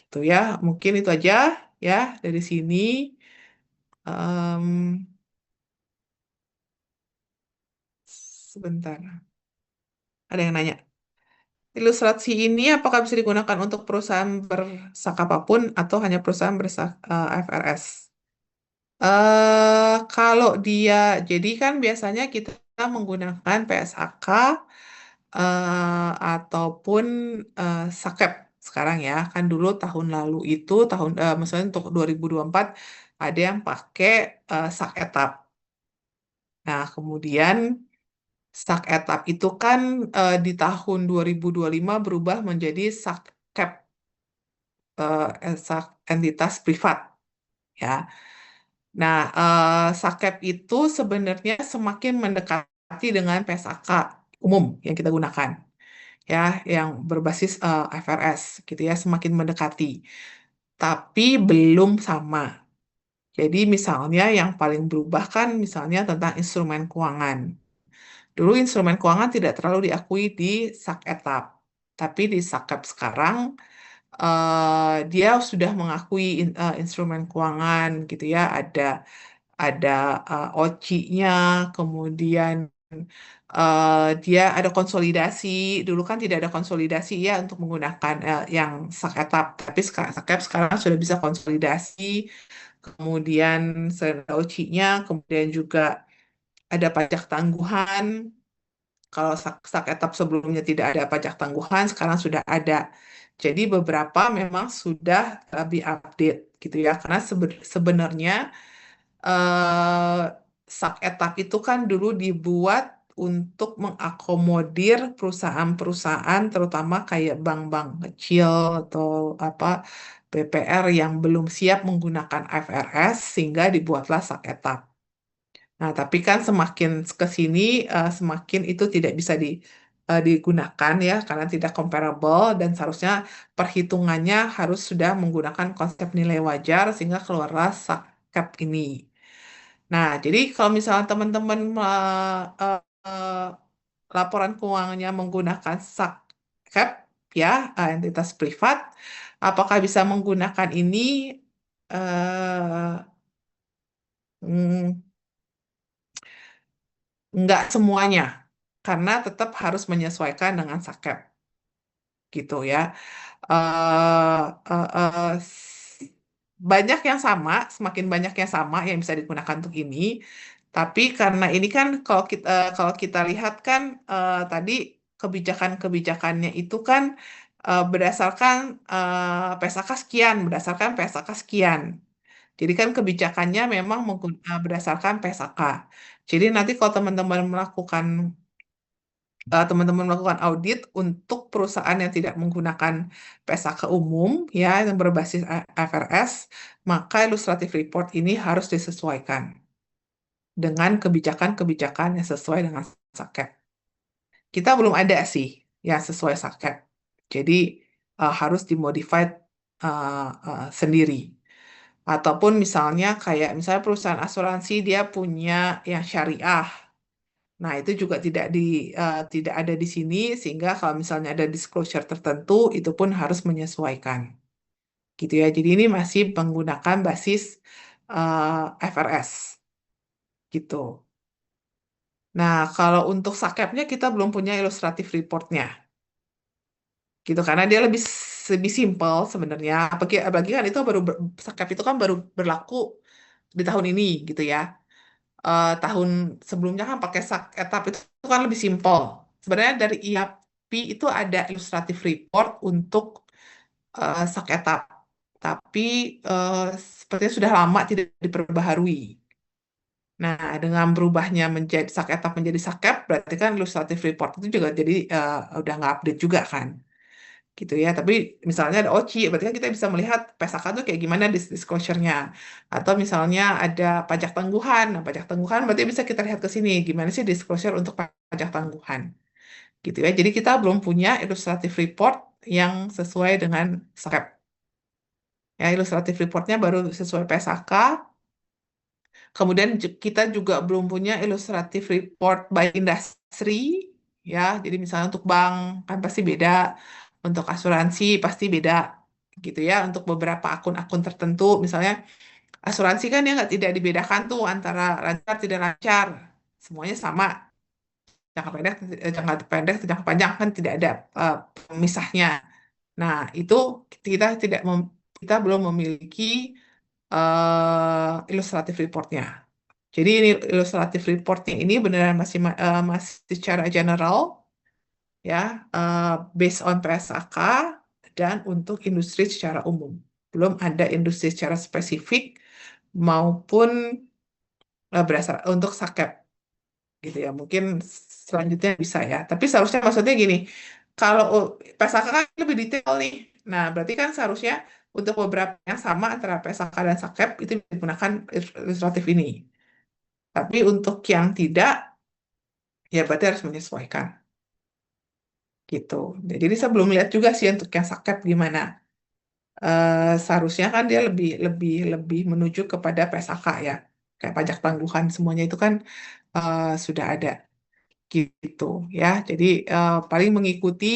Gitu ya, mungkin itu aja ya dari sini. Em, Sebentar, ada yang nanya. Ilustrasi ini apakah bisa digunakan untuk perusahaan bersak apapun atau hanya perusahaan bersak FRS? Kalau dia, jadi kan biasanya kita menggunakan PSAK ataupun SAKEP sekarang ya. Kan dulu tahun lalu itu misalnya untuk 2024 ada yang pakai sak etap. Nah, kemudian sak etap itu kan di tahun 2025 berubah menjadi SAKEP, sak entitas privat ya. Nah, SAKEP itu sebenarnya semakin mendekati dengan PSAK umum yang kita gunakan, ya, yang berbasis FRS, gitu ya, semakin mendekati. Tapi belum sama. Jadi misalnya yang paling berubah kan misalnya tentang instrumen keuangan. Dulu instrumen keuangan tidak terlalu diakui di SAK etap, tapi di SAKEP sekarang dia sudah mengakui instrumen keuangan gitu ya, ada OCI-nya, kemudian dia ada konsolidasi. Dulu kan tidak ada konsolidasi ya untuk menggunakan yang sak etap, tapi SAKEP sekarang sudah bisa konsolidasi. Kemudian selain ada OCI-nya, kemudian juga ada pajak tangguhan. Kalau sak etap sebelumnya tidak ada pajak tangguhan, sekarang sudah ada. Jadi beberapa memang sudah lebih update gitu ya, karena sebenarnya eh, sak etap itu kan dulu dibuat untuk mengakomodir perusahaan-perusahaan terutama kayak bank-bank kecil atau apa BPR yang belum siap menggunakan IFRS sehingga dibuatlah SAKETAP. Nah, tapi kan semakin ke sini semakin itu tidak bisa digunakan ya karena tidak comparable dan seharusnya perhitungannya harus sudah menggunakan konsep nilai wajar sehingga keluarlah SAKEP ini. Nah, jadi kalau misalnya teman-teman laporan keuangannya menggunakan SAKEP ya entitas privat, apakah bisa menggunakan ini? eh, mm, Nggak semuanya, karena tetap harus menyesuaikan dengan SAKEP gitu ya. eh eh, eh, s- Banyak yang sama, semakin banyak yang sama yang bisa digunakan untuk ini. Tapi karena ini kan kalau kita lihat kan tadi kebijakan-kebijakannya itu kan berdasarkan PSAK sekian, berdasarkan PSAK sekian. Jadi kan kebijakannya memang berdasarkan PSAK. Jadi nanti kalau teman-teman melakukan audit untuk perusahaan yang tidak menggunakan PSAK umum ya yang berbasis IFRS, maka illustrative report ini harus disesuaikan dengan kebijakan-kebijakan yang sesuai dengan SAKEP. Kita belum ada sih yang sesuai SAKEP. Jadi harus dimodified sendiri. Ataupun misalnya perusahaan asuransi dia punya yang syariah. Nah, itu juga tidak ada di sini sehingga kalau misalnya ada disclosure tertentu itu pun harus menyesuaikan. Gitu ya. Jadi ini masih menggunakan basis FRS gitu. Nah, kalau untuk sakepnya kita belum punya illustrative reportnya. Gitu karena dia lebih simple sebenarnya. Apalagi kan itu sakep itu kan baru berlaku di tahun ini gitu ya. Tahun sebelumnya kan pakai sak etap itu kan lebih simpel. Sebenarnya dari IAP itu ada illustrative report untuk sak etap, tapi eh, sepertinya sudah lama tidak diperbaharui. Nah, dengan berubahnya menjadi sak etap menjadi sakep, berarti kan illustrative report itu juga jadi udah nggak update juga kan, gitu ya. Tapi misalnya ada OCI, berarti kan kita bisa melihat PSAK itu kayak gimana disclosure-nya. Atau misalnya ada pajak tangguhan. Nah, pajak tangguhan berarti bisa kita lihat ke sini, gimana sih disclosure untuk pajak tangguhan. Gitu ya. Jadi kita belum punya illustrative report yang sesuai dengan SREP. Ya, illustrative reportnya baru sesuai PSAK. Kemudian kita juga belum punya illustrative report by industry. Ya, jadi misalnya untuk bank kan pasti beda, untuk asuransi pasti beda gitu ya. Untuk beberapa akun-akun tertentu, misalnya asuransi kan ya nggak tidak dibedakan tuh antara lancar tidak lancar, semuanya sama. Jangka pendek, jangka pendek, jangka panjang kan tidak ada pemisahnya. Nah itu kita tidak kita belum memiliki illustrative reportnya. Jadi ini illustrative reportnya ini beneran masih secara general ya, based on PSAK dan untuk industri secara umum. Belum ada industri secara spesifik maupun berasal untuk sakep gitu ya. Mungkin selanjutnya bisa ya. Tapi seharusnya maksudnya gini, kalau PSAK kan lebih detail nih. Nah, berarti kan seharusnya untuk beberapa yang sama antara PSAK dan sakep itu digunakan ilustratif ini. Tapi untuk yang tidak, ya berarti harus menyesuaikan gitu. Jadi saya belum lihat juga sih untuk yang sakep gimana. Seharusnya kan dia lebih lebih lebih menuju kepada PSAK ya, kayak pajak tangguhan semuanya itu kan sudah ada gitu ya. Jadi paling mengikuti.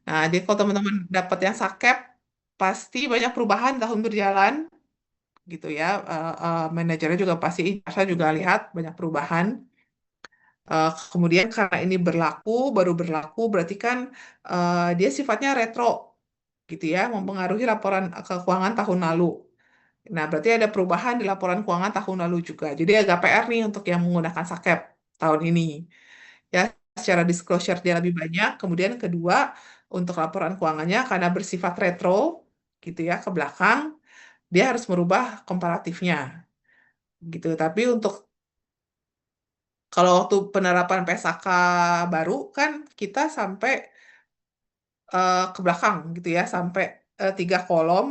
Nah, jadi kalau teman-teman dapat yang sakep, pasti banyak perubahan tahun berjalan gitu ya. Manajernya juga pasti, saya juga lihat banyak perubahan. Kemudian karena ini baru berlaku, berarti kan dia sifatnya retro gitu ya, mempengaruhi laporan keuangan tahun lalu. Nah, berarti ada perubahan di laporan keuangan tahun lalu juga. Jadi agak PR nih untuk yang menggunakan sakep tahun ini. Ya, secara disclosure dia lebih banyak. Kemudian kedua, untuk laporan keuangannya karena bersifat retro gitu ya ke belakang, dia harus merubah komparatifnya gitu. Tapi untuk kalau waktu penerapan PSAK baru kan kita sampai ke belakang gitu ya, sampai 3 kolom.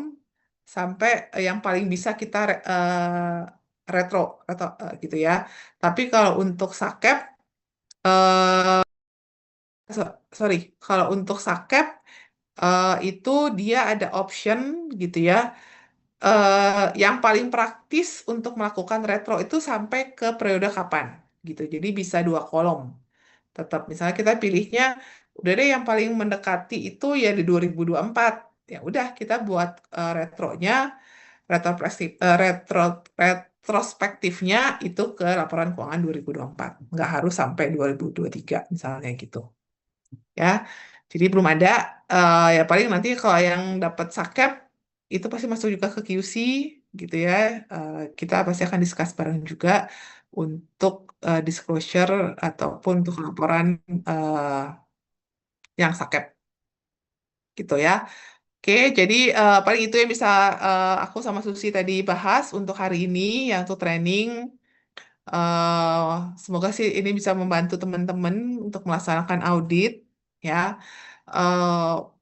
sampai yang paling bisa kita retro atau gitu ya. Tapi kalau untuk sakep, eh, sorry, kalau untuk sakep itu dia ada option gitu ya. Yang paling praktis untuk melakukan retro itu sampai ke periode kapan gitu. Jadi bisa dua kolom. Tetap misalnya kita pilihnya udah deh yang paling mendekati itu ya di 2024. Ya udah kita buat retronya, retrospektifnya itu ke laporan keuangan 2024. Nggak harus sampai 2023 misalnya gitu. Ya. Jadi belum ada ya paling nanti kalau yang dapat sakep itu pasti masuk juga ke QC gitu ya. Kita pasti akan discuss bareng juga untuk disclosure ataupun untuk laporan eh, yang sakep gitu ya. Oke, jadi paling itu yang bisa aku sama Susi tadi bahas untuk hari ini yang untuk training. eh Semoga sih ini bisa membantu teman-teman untuk melaksanakan audit ya. Eh,